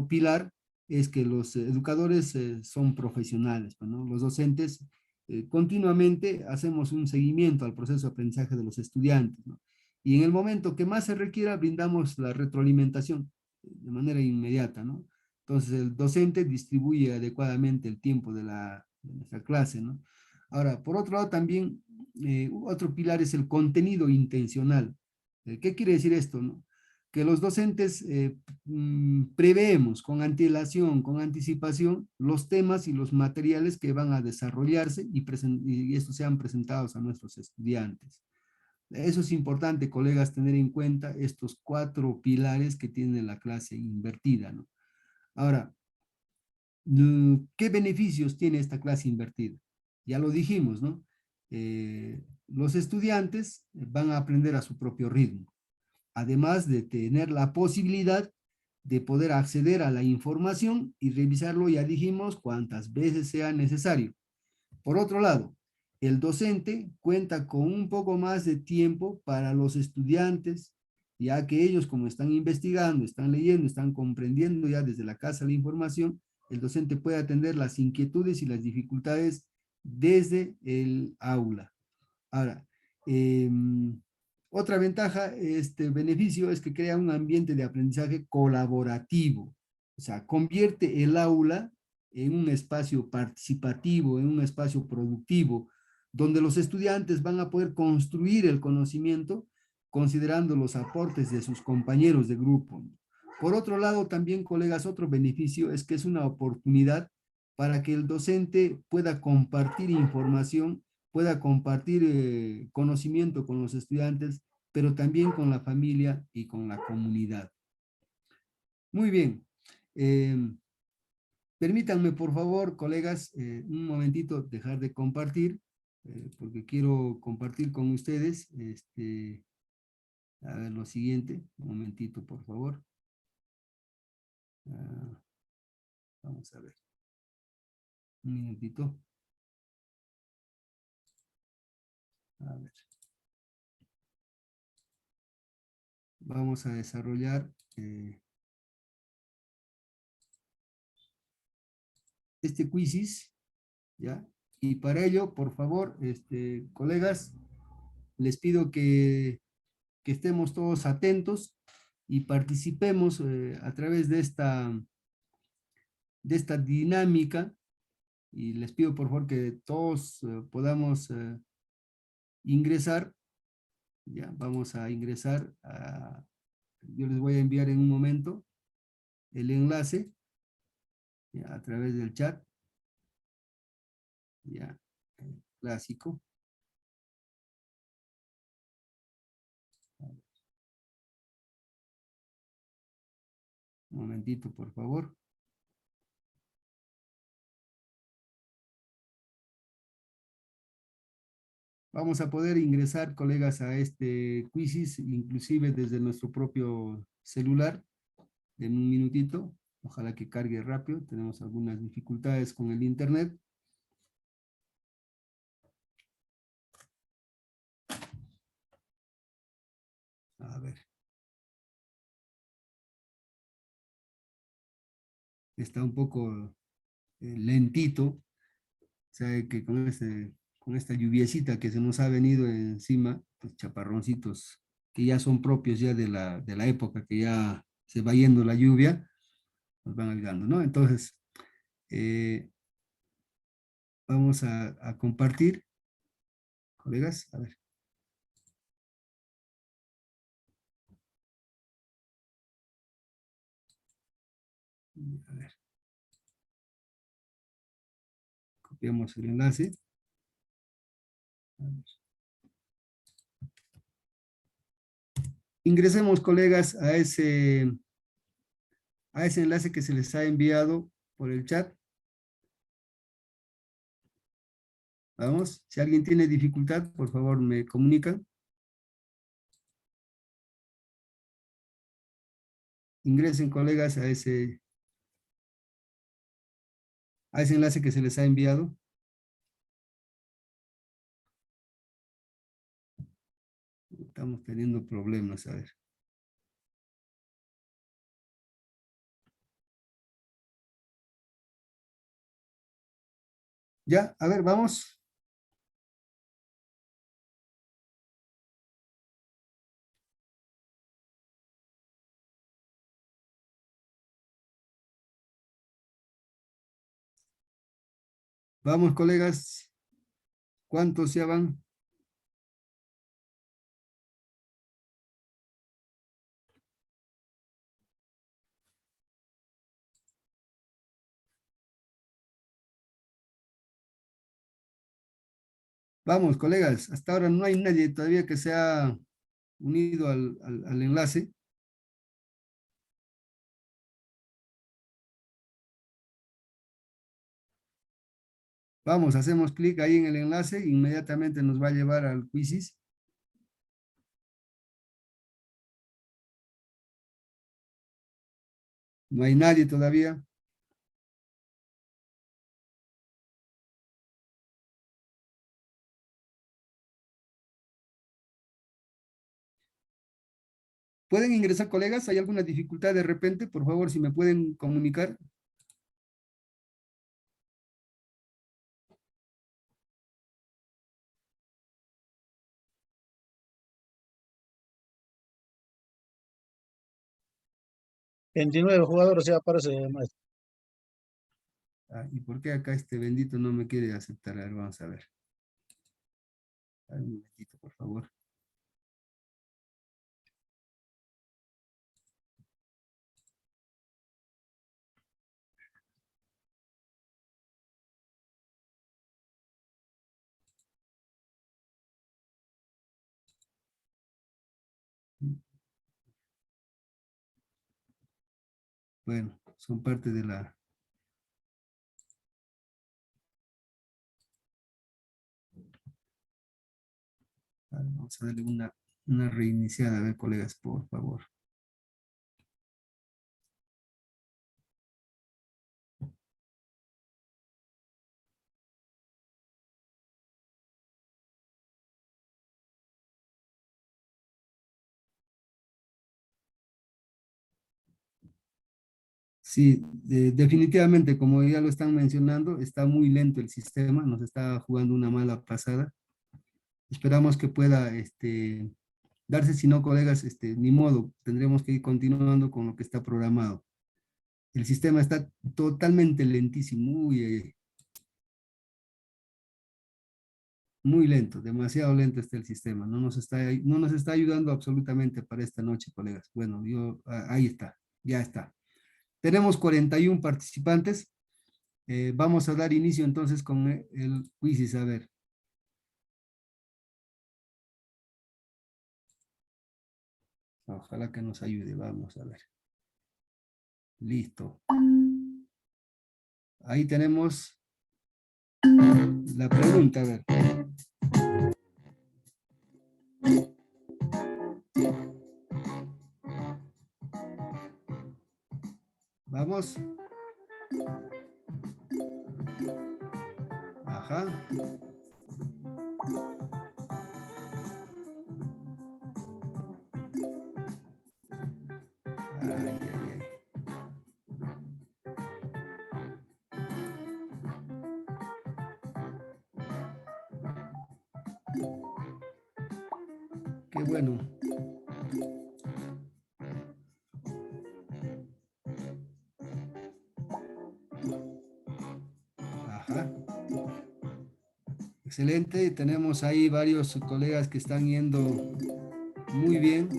pilar es que los educadores son profesionales, ¿no? Los docentes continuamente hacemos un seguimiento al proceso de aprendizaje de los estudiantes, ¿no? Y en el momento que más se requiera, brindamos la retroalimentación de manera inmediata, ¿no? Entonces, el docente distribuye adecuadamente el tiempo de nuestra clase, ¿no? Ahora, por otro lado, también otro pilar es el contenido intencional. ¿Qué quiere decir esto, no? Que los docentes preveemos con antelación, con anticipación, los temas y los materiales que van a desarrollarse y estos sean presentados a nuestros estudiantes. Eso es importante, colegas, tener en cuenta estos cuatro pilares que tiene la clase invertida, ¿no? Ahora, ¿qué beneficios tiene esta clase invertida? Ya lo dijimos, ¿no? Los estudiantes van a aprender a su propio ritmo, además de tener la posibilidad de poder acceder a la información y revisarlo, ya dijimos, cuantas veces sea necesario. Por otro lado, el docente cuenta con un poco más de tiempo para los estudiantes, ya que ellos, como están investigando, están leyendo, están comprendiendo ya desde la casa la información, el docente puede atender las inquietudes y las dificultades desde el aula. Ahora, eh, otra ventaja, este beneficio es que crea un ambiente de aprendizaje colaborativo. O sea, convierte el aula en un espacio participativo, en un espacio productivo, donde los estudiantes van a poder construir el conocimiento considerando los aportes de sus compañeros de grupo. Por otro lado, también, colegas, otro beneficio es que es una oportunidad para que el docente pueda compartir información, pueda compartir conocimiento con los estudiantes, pero también con la familia y con la comunidad. Muy bien. Eh, Permítanme, por favor, colegas, un momentito dejar de compartir, porque quiero compartir con ustedes, a ver lo siguiente, un momentito, por favor. Ah, vamos a ver, un minutito. A ver. Vamos a desarrollar este quizzes, ¿ya? Y para ello, por favor, colegas, les pido que estemos todos atentos y participemos a través de esta dinámica, y les pido por favor que todos podamos ingresar. Ya, vamos a ingresar, yo les voy a enviar en un momento el enlace ya, a través del chat, ya, clásico. Un momentito, por favor. Vamos a poder ingresar, colegas, a este quizzes, inclusive desde nuestro propio celular, en un minutito. Ojalá que cargue rápido. Tenemos algunas dificultades con el internet. A ver. Está un poco lentito. Sabe que con esta lluviecita que se nos ha venido encima, pues chaparroncitos que ya son propios ya de la época, que ya se va yendo la lluvia, nos van ayudando, ¿no? Entonces, vamos a compartir, colegas, a ver. A ver. Copiamos el enlace. A ver. Ingresemos, colegas, a ese enlace que se les ha enviado por el chat. Vamos, si alguien tiene dificultad, por favor me comunican. Ingresen, colegas, a ese enlace que se les ha enviado. Estamos teniendo problemas, a ver. Ya, a ver, vamos. Vamos, colegas. ¿Cuántos ya van? Vamos, colegas. Hasta ahora no hay nadie todavía que se ha unido al enlace. Vamos, hacemos clic ahí en el enlace, inmediatamente nos va a llevar al quizzes. No hay nadie todavía. ¿Pueden ingresar, colegas? ¿Hay alguna dificultad de repente? Por favor, si me pueden comunicar. $29 jugadores ya aparece, maestro. ¿Y por qué acá este bendito no me quiere aceptar? A ver, vamos a ver. A ver, un momentito, por favor. Bueno, son parte de la... Vamos a darle una reiniciada, a ver, colegas, por favor. Sí, definitivamente, como ya lo están mencionando, está muy lento el sistema, nos está jugando una mala pasada. Esperamos que pueda darse, si no, colegas, ni modo, tendremos que ir continuando con lo que está programado. El sistema está totalmente lentísimo, muy lento, demasiado lento está el sistema, no nos está ayudando absolutamente para esta noche, colegas. Bueno, ahí está, ya está. Tenemos 41 participantes. Vamos a dar inicio entonces con el quiz, a ver. Ojalá que nos ayude, vamos a ver. Listo. Ahí tenemos la pregunta, a ver. Vamos. Ajá. Ay, ay, ay. Qué bueno. Ajá. Excelente. Tenemos ahí varios colegas que están yendo muy bien.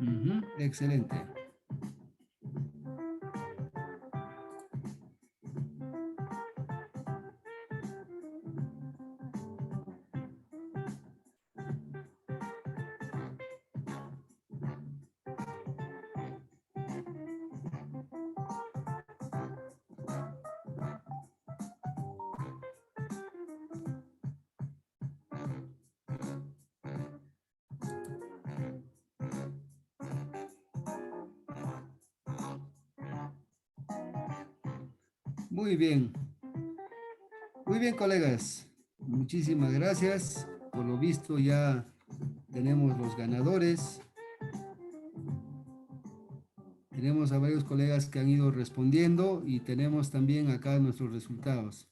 Ujú, excelente. Muy bien. Muy bien, colegas. Muchísimas gracias. Por lo visto ya tenemos los ganadores. Tenemos a varios colegas que han ido respondiendo y tenemos también acá nuestros resultados.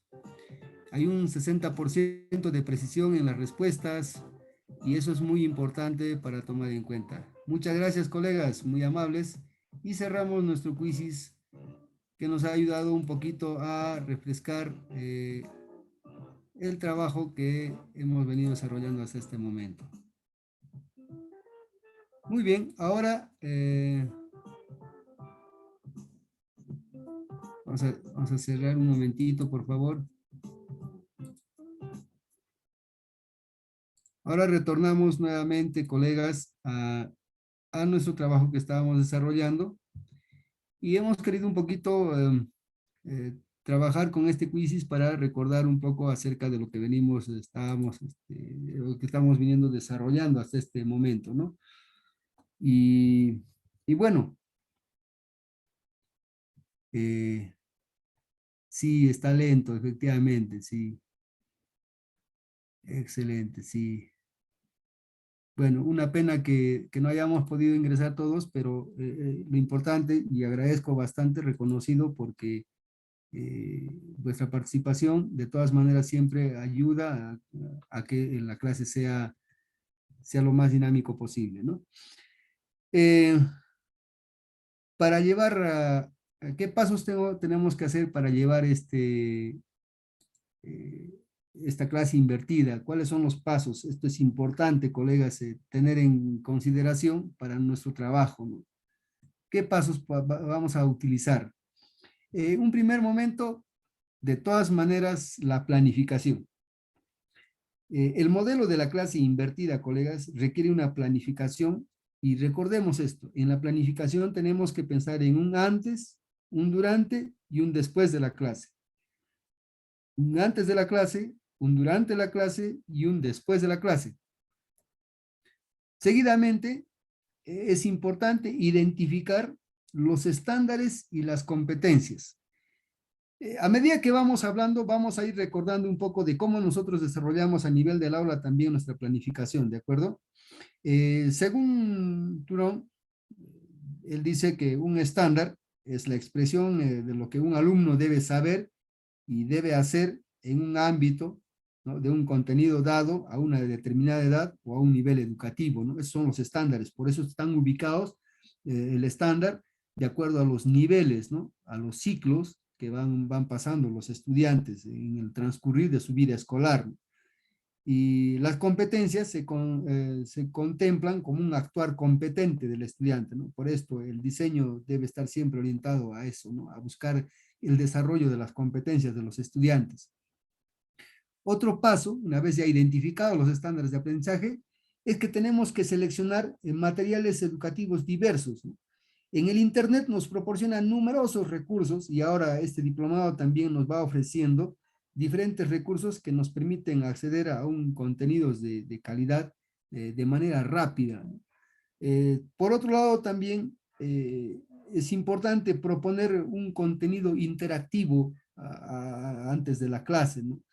Hay un 60% de precisión en las respuestas y eso es muy importante para tomar en cuenta. Muchas gracias, colegas, muy amables. Y cerramos nuestro quiz que nos ha ayudado un poquito a refrescar el trabajo que hemos venido desarrollando hasta este momento. Muy bien, ahora vamos a cerrar un momentito, por favor. Ahora retornamos nuevamente, colegas, a nuestro trabajo que estábamos desarrollando y hemos querido un poquito trabajar con este quiz para recordar un poco acerca de lo que lo que estamos viniendo desarrollando hasta este momento, ¿no? Y bueno, sí, está lento, efectivamente, sí. Excelente, sí. Bueno, una pena que no hayamos podido ingresar todos, pero lo importante, y agradezco bastante reconocido porque vuestra participación de todas maneras siempre ayuda a que la clase sea lo más dinámico posible, ¿no? Eh, para llevar, ¿qué pasos tenemos que hacer para llevar eh, esta clase invertida? ¿Cuáles son los pasos? Esto es importante, colegas, tener en consideración para nuestro trabajo, ¿no? ¿Qué pasos vamos a utilizar? Un primer momento, de todas maneras, la planificación. El modelo de la clase invertida, colegas, requiere una planificación y recordemos esto, en la planificación tenemos que pensar en un antes, un durante y un después de la clase. Un antes de la clase, un durante la clase y un después de la clase. Seguidamente, es importante identificar los estándares y las competencias. A medida que vamos hablando, vamos a ir recordando un poco de cómo nosotros desarrollamos a nivel del aula también nuestra planificación, ¿de acuerdo? Según Turón, él dice que un estándar es la expresión de lo que un alumno debe saber y debe hacer en un ámbito, ¿no?, de un contenido dado a una determinada edad o a un nivel educativo, ¿no? Esos son los estándares, por eso están ubicados el estándar de acuerdo a los niveles, ¿no?, a los ciclos que van pasando los estudiantes en el transcurrir de su vida escolar, ¿no? Y las competencias se contemplan como un actuar competente del estudiante, ¿no? Por esto el diseño debe estar siempre orientado a eso, ¿no?, a buscar el desarrollo de las competencias de los estudiantes. Otro paso, una vez ya identificados los estándares de aprendizaje, es que tenemos que seleccionar materiales educativos diversos, ¿no? En el Internet nos proporcionan numerosos recursos y ahora este diplomado también nos va ofreciendo diferentes recursos que nos permiten acceder a un contenidos de calidad de manera rápida, ¿no? Por otro lado, también es importante proponer un contenido interactivo antes de la clase, ¿no?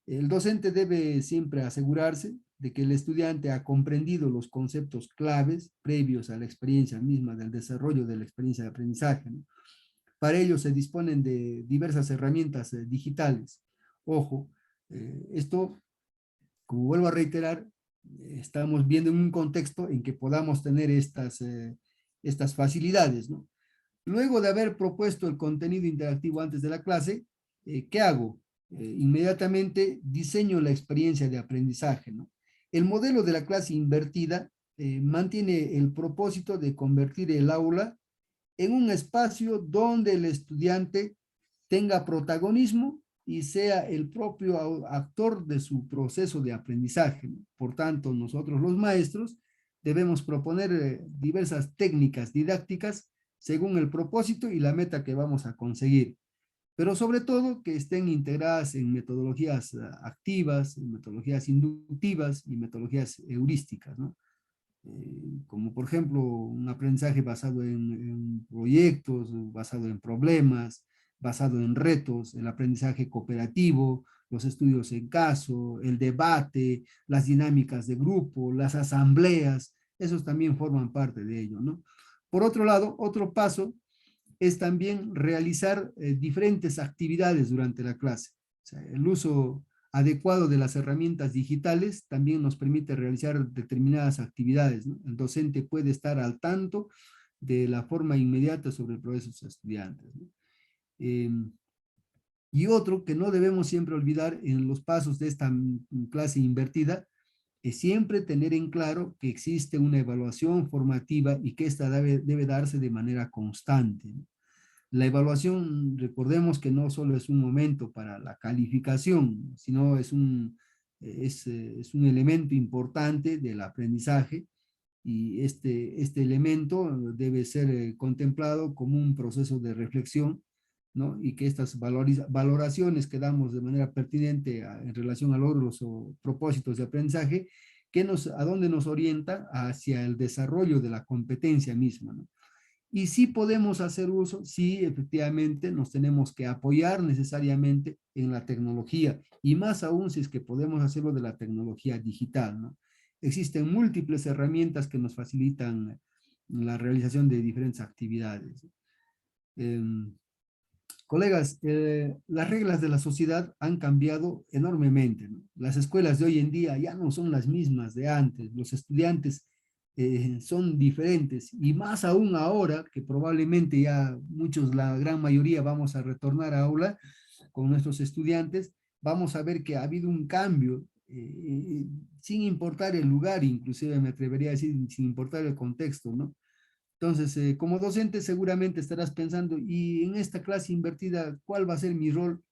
El docente debe siempre asegurarse de que el estudiante ha comprendido los conceptos claves previos a la experiencia misma del desarrollo de la experiencia de aprendizaje, ¿no? Para ello se disponen de diversas herramientas digitales. Ojo, esto, como vuelvo a reiterar, estamos viendo en un contexto en que podamos tener estas facilidades, ¿no? Luego de haber propuesto el contenido interactivo antes de la clase, ¿qué hago? Inmediatamente diseño la experiencia de aprendizaje, ¿no? El modelo de la clase invertida mantiene el propósito de convertir el aula en un espacio donde el estudiante tenga protagonismo y sea el propio actor de su proceso de aprendizaje, ¿no? Por tanto, nosotros los maestros debemos proponer diversas técnicas didácticas según el propósito y la meta que vamos a conseguir, pero sobre todo que estén integradas en metodologías activas, en metodologías inductivas y metodologías heurísticas, ¿no? Como por ejemplo un aprendizaje basado en proyectos, basado en problemas, basado en retos, el aprendizaje cooperativo, los estudios en caso, el debate, las dinámicas de grupo, las asambleas, esos también forman parte de ello, ¿no? Por otro lado, otro paso es también realizar diferentes actividades durante la clase. O sea, el uso adecuado de las herramientas digitales también nos permite realizar determinadas actividades, ¿no? El docente puede estar al tanto de la forma inmediata sobre el progreso de sus estudiantes, ¿no? Y otro que no debemos siempre olvidar en los pasos de esta clase invertida es siempre tener en claro que existe una evaluación formativa y que esta debe darse de manera constante, ¿no? La evaluación, recordemos que no solo es un momento para la calificación, sino es un elemento importante del aprendizaje y este elemento debe ser contemplado como un proceso de reflexión, ¿no? Y que estas valoraciones que damos de manera pertinente en relación a logros o propósitos de aprendizaje, ¿a dónde nos orienta? Hacia el desarrollo de la competencia misma, ¿no? Y sí podemos hacer uso, sí, efectivamente, nos tenemos que apoyar necesariamente en la tecnología, y más aún si es que podemos hacerlo de la tecnología digital, ¿no? Existen múltiples herramientas que nos facilitan la realización de diferentes actividades. Eh, Colegas, las reglas de la sociedad han cambiado enormemente, ¿no? Las escuelas de hoy en día ya no son las mismas de antes, los estudiantes son diferentes y más aún ahora que probablemente ya muchos, la gran mayoría vamos a retornar a aula con nuestros estudiantes, vamos a ver que ha habido un cambio sin importar el lugar, inclusive me atrevería a decir sin importar el contexto, ¿no? Entonces, como docente seguramente estarás pensando, y en esta clase invertida, ¿cuál va a ser mi rol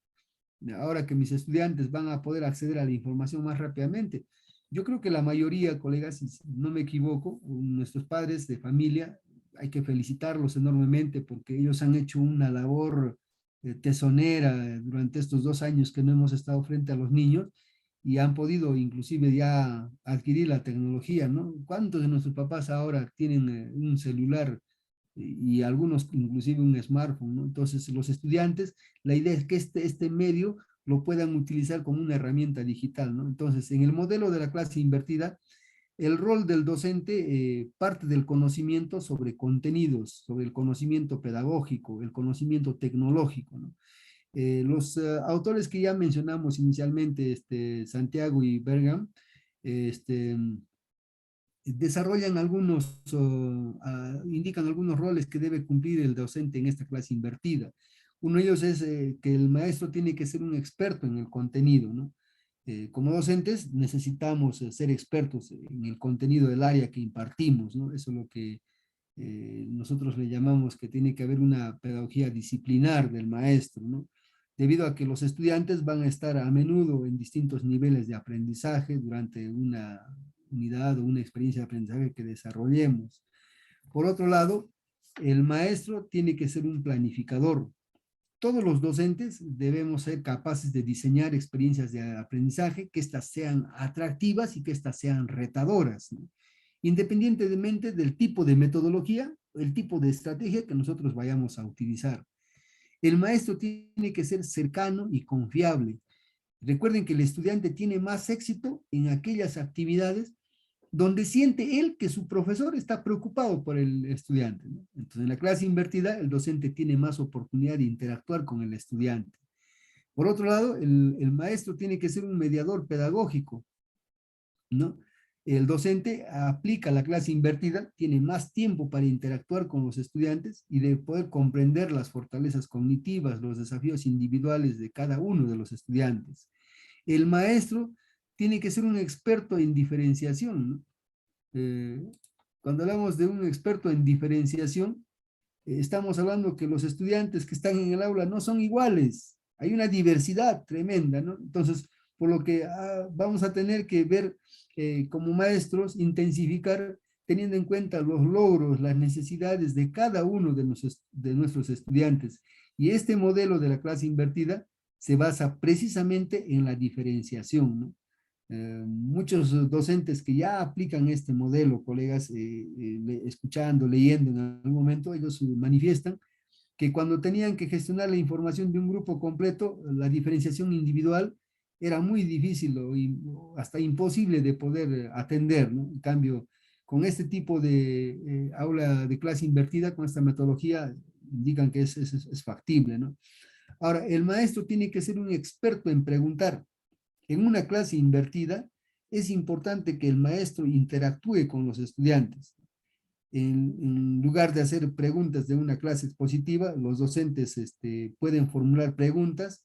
ahora que mis estudiantes van a poder acceder a la información más rápidamente? Yo creo que la mayoría, colegas, si no me equivoco, nuestros padres de familia, hay que felicitarlos enormemente porque ellos han hecho una labor tesonera durante estos 2 años que no hemos estado frente a los niños y han podido inclusive ya adquirir la tecnología, ¿no? ¿Cuántos de nuestros papás ahora tienen un celular y algunos inclusive un smartphone, ¿no? Entonces los estudiantes, la idea es que este medio lo puedan utilizar como una herramienta digital, ¿no? Entonces, en el modelo de la clase invertida, el rol del docente parte del conocimiento sobre contenidos, sobre el conocimiento pedagógico, el conocimiento tecnológico, ¿no? Los autores que ya mencionamos inicialmente, Santiago y Bergam, este, desarrollan algunos, indican algunos roles que debe cumplir el docente en esta clase invertida. Uno de ellos es que el maestro tiene que ser un experto en el contenido, ¿no? Como docentes necesitamos ser expertos en el contenido del área que impartimos, ¿no? Eso es lo que nosotros le llamamos que tiene que haber una pedagogía disciplinar del maestro, ¿no? Debido a que los estudiantes van a estar a menudo en distintos niveles de aprendizaje durante una unidad o una experiencia de aprendizaje que desarrollemos. Por otro lado, el maestro tiene que ser un planificador. Todos los docentes debemos ser capaces de diseñar experiencias de aprendizaje que éstas sean atractivas y que éstas sean retadoras, ¿no? Independientemente del tipo de metodología, el tipo de estrategia que nosotros vayamos a utilizar. El maestro tiene que ser cercano y confiable. Recuerden que el estudiante tiene más éxito en aquellas actividades donde siente él que su profesor está preocupado por el estudiante, ¿no? Entonces, en la clase invertida, el docente tiene más oportunidad de interactuar con el estudiante. Por otro lado, el maestro tiene que ser un mediador pedagógico, ¿no? El docente aplica la clase invertida, tiene más tiempo para interactuar con los estudiantes y de poder comprender las fortalezas cognitivas, los desafíos individuales de cada uno de los estudiantes. El maestro tiene que ser un experto en diferenciación, ¿no? Cuando hablamos de un experto en diferenciación, estamos hablando que los estudiantes que están en el aula no son iguales, hay una diversidad tremenda, ¿no? Entonces, por lo que vamos a tener que ver como maestros, intensificar teniendo en cuenta los logros, las necesidades de cada uno de nuestros estudiantes. Y este modelo de la clase invertida se basa precisamente en la diferenciación, ¿no? Muchos docentes que ya aplican este modelo, colegas, escuchando, leyendo en algún momento, ellos manifiestan que cuando tenían que gestionar la información de un grupo completo, la diferenciación individual era muy difícil o hasta imposible de poder atender, ¿no? En cambio, con este tipo de aula de clase invertida, con esta metodología, indican que es factible, ¿no? Ahora, el maestro tiene que ser un experto en preguntar. En una clase invertida, es importante que el maestro interactúe con los estudiantes. En lugar de hacer preguntas de una clase expositiva, los docentes pueden formular preguntas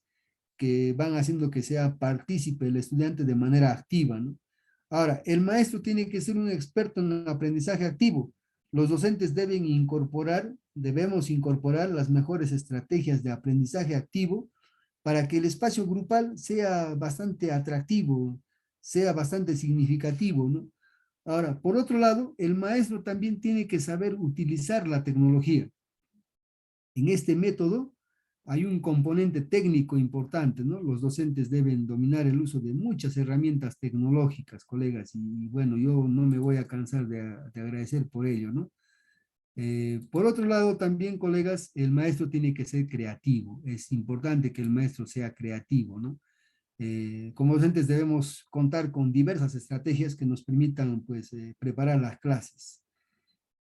que van haciendo que sea partícipe el estudiante de manera activa, ¿no? Ahora, el maestro tiene que ser un experto en aprendizaje activo. Los docentes debemos incorporar las mejores estrategias de aprendizaje activo para que el espacio grupal sea bastante atractivo, sea bastante significativo, ¿no? Ahora, por otro lado, el maestro también tiene que saber utilizar la tecnología. En este método hay un componente técnico importante, ¿no? Los docentes deben dominar el uso de muchas herramientas tecnológicas, colegas, y bueno, yo no me voy a cansar de agradecer por ello, ¿no? Por otro lado, también, colegas, el maestro tiene que ser creativo. Es importante que el maestro sea creativo, ¿no? Como docentes debemos contar con diversas estrategias que nos permitan, pues, preparar las clases.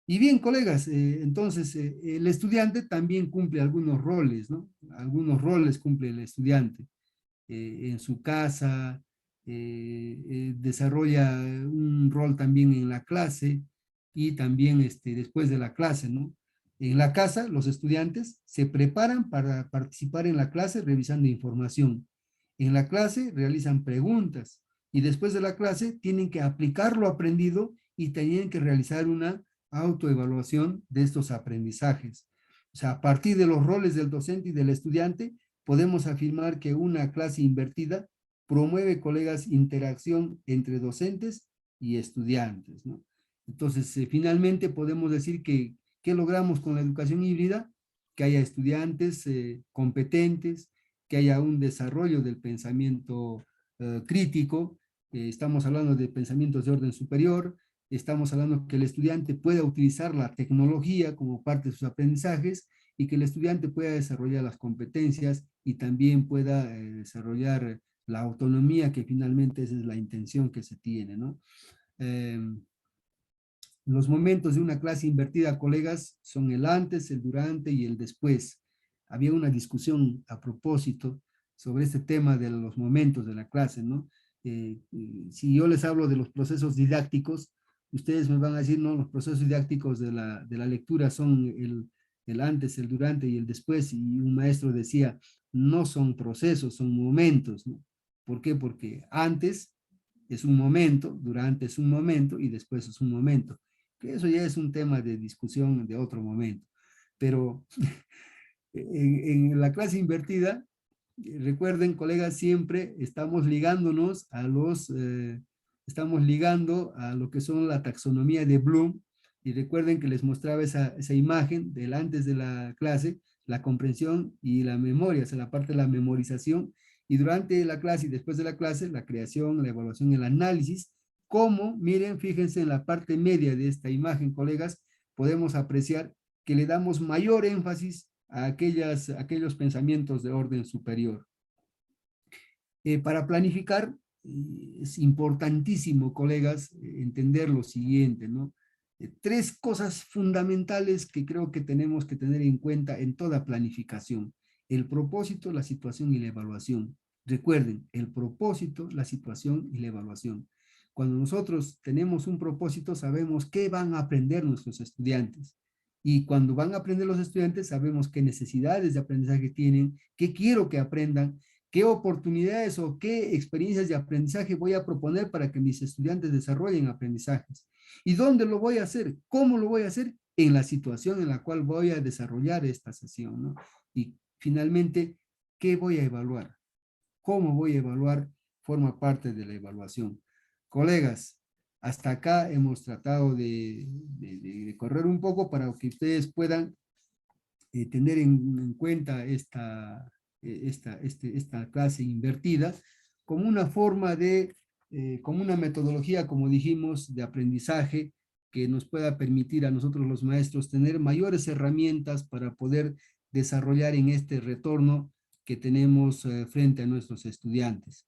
Y bien, colegas, entonces el estudiante también cumple algunos roles, ¿no? Algunos roles cumple el estudiante. En su casa, desarrolla un rol también en la clase y también después de la clase, ¿no? En la casa, los estudiantes se preparan para participar en la clase revisando información. En la clase realizan preguntas y después de la clase tienen que aplicar lo aprendido y tienen que realizar una autoevaluación de estos aprendizajes. O sea, a partir de los roles del docente y del estudiante, podemos afirmar que una clase invertida promueve, colegas, interacción entre docentes y estudiantes, ¿no? Entonces, finalmente podemos decir que, ¿qué logramos con la educación híbrida? Que haya estudiantes competentes, que haya un desarrollo del pensamiento crítico, estamos hablando de pensamientos de orden superior, estamos hablando que el estudiante pueda utilizar la tecnología como parte de sus aprendizajes y que el estudiante pueda desarrollar las competencias y también pueda desarrollar la autonomía, que finalmente esa es la intención que se tiene, ¿no? Los momentos de una clase invertida, colegas, son el antes, el durante y el después. Había una discusión a propósito sobre este tema de los momentos de la clase, ¿no? Si yo les hablo de los procesos didácticos, ustedes me van a decir, no, los procesos didácticos de la lectura son el antes, el durante y el después, y un maestro decía, no son procesos, son momentos, ¿no? ¿Por qué? Porque antes es un momento, durante es un momento y después es un momento. Que eso ya es un tema de discusión de otro momento. Pero en la clase invertida, recuerden, colegas, siempre estamos ligándonos a estamos ligando a lo que son la taxonomía de Bloom, y recuerden que les mostraba esa imagen del antes de la clase, la comprensión y la memoria, o sea, la parte de la memorización, y durante la clase y después de la clase, la creación, la evaluación, el análisis, como, miren, fíjense en la parte media de esta imagen, colegas, podemos apreciar que le damos mayor énfasis a aquellos pensamientos de orden superior. Para planificar, es importantísimo, colegas, entender lo siguiente, ¿no? Tres cosas fundamentales que creo que tenemos que tener en cuenta en toda planificación: el propósito, la situación y la evaluación. Recuerden, el propósito, la situación y la evaluación. Cuando nosotros tenemos un propósito, sabemos qué van a aprender nuestros estudiantes. Y cuando van a aprender los estudiantes, sabemos qué necesidades de aprendizaje tienen, qué quiero que aprendan, qué oportunidades o qué experiencias de aprendizaje voy a proponer para que mis estudiantes desarrollen aprendizajes. ¿Y dónde lo voy a hacer? ¿Cómo lo voy a hacer? En la situación en la cual voy a desarrollar esta sesión, ¿no? Y finalmente, ¿qué voy a evaluar? ¿Cómo voy a evaluar? Forma parte de la evaluación. Colegas, hasta acá hemos tratado de correr un poco para que ustedes puedan tener en cuenta esta clase invertida como una forma como una metodología, como dijimos, de aprendizaje que nos pueda permitir a nosotros los maestros tener mayores herramientas para poder desarrollar en este retorno que tenemos frente a nuestros estudiantes.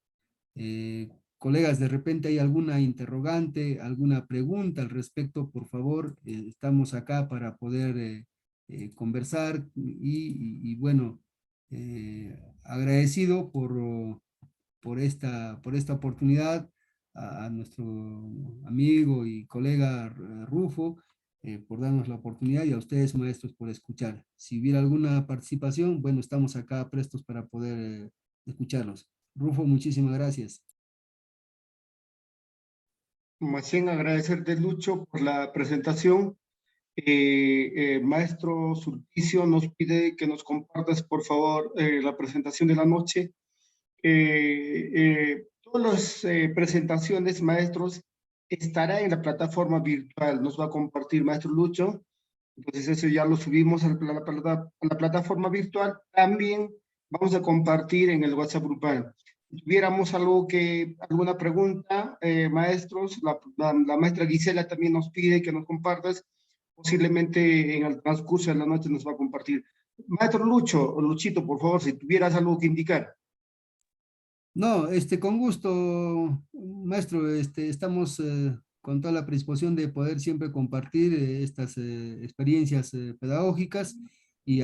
Colegas, de repente hay alguna interrogante, alguna pregunta al respecto, por favor, estamos acá para poder conversar y bueno, agradecido por esta oportunidad a nuestro amigo y colega Rufo, por darnos la oportunidad, y a ustedes, maestros, por escuchar. Si hubiera alguna participación, bueno, estamos acá prestos para poder escucharlos. Rufo, muchísimas gracias. Más bien agradecerte, Lucho, por la presentación. Maestro Sulpicio nos pide que nos compartas, por favor, la presentación de la noche. Todas las presentaciones, maestros, estará en la plataforma virtual. Nos va a compartir maestro Lucho. Entonces eso ya lo subimos a la plataforma virtual. También vamos a compartir en el WhatsApp grupal. Si tuviéramos alguna pregunta, maestros, la maestra Gisela también nos pide que nos compartas. Posiblemente en el transcurso de la noche nos va a compartir. Maestro Lucho, o Luchito, por favor, si tuvieras algo que indicar. No, con gusto, maestro, estamos con toda la predisposición de poder siempre compartir estas experiencias pedagógicas,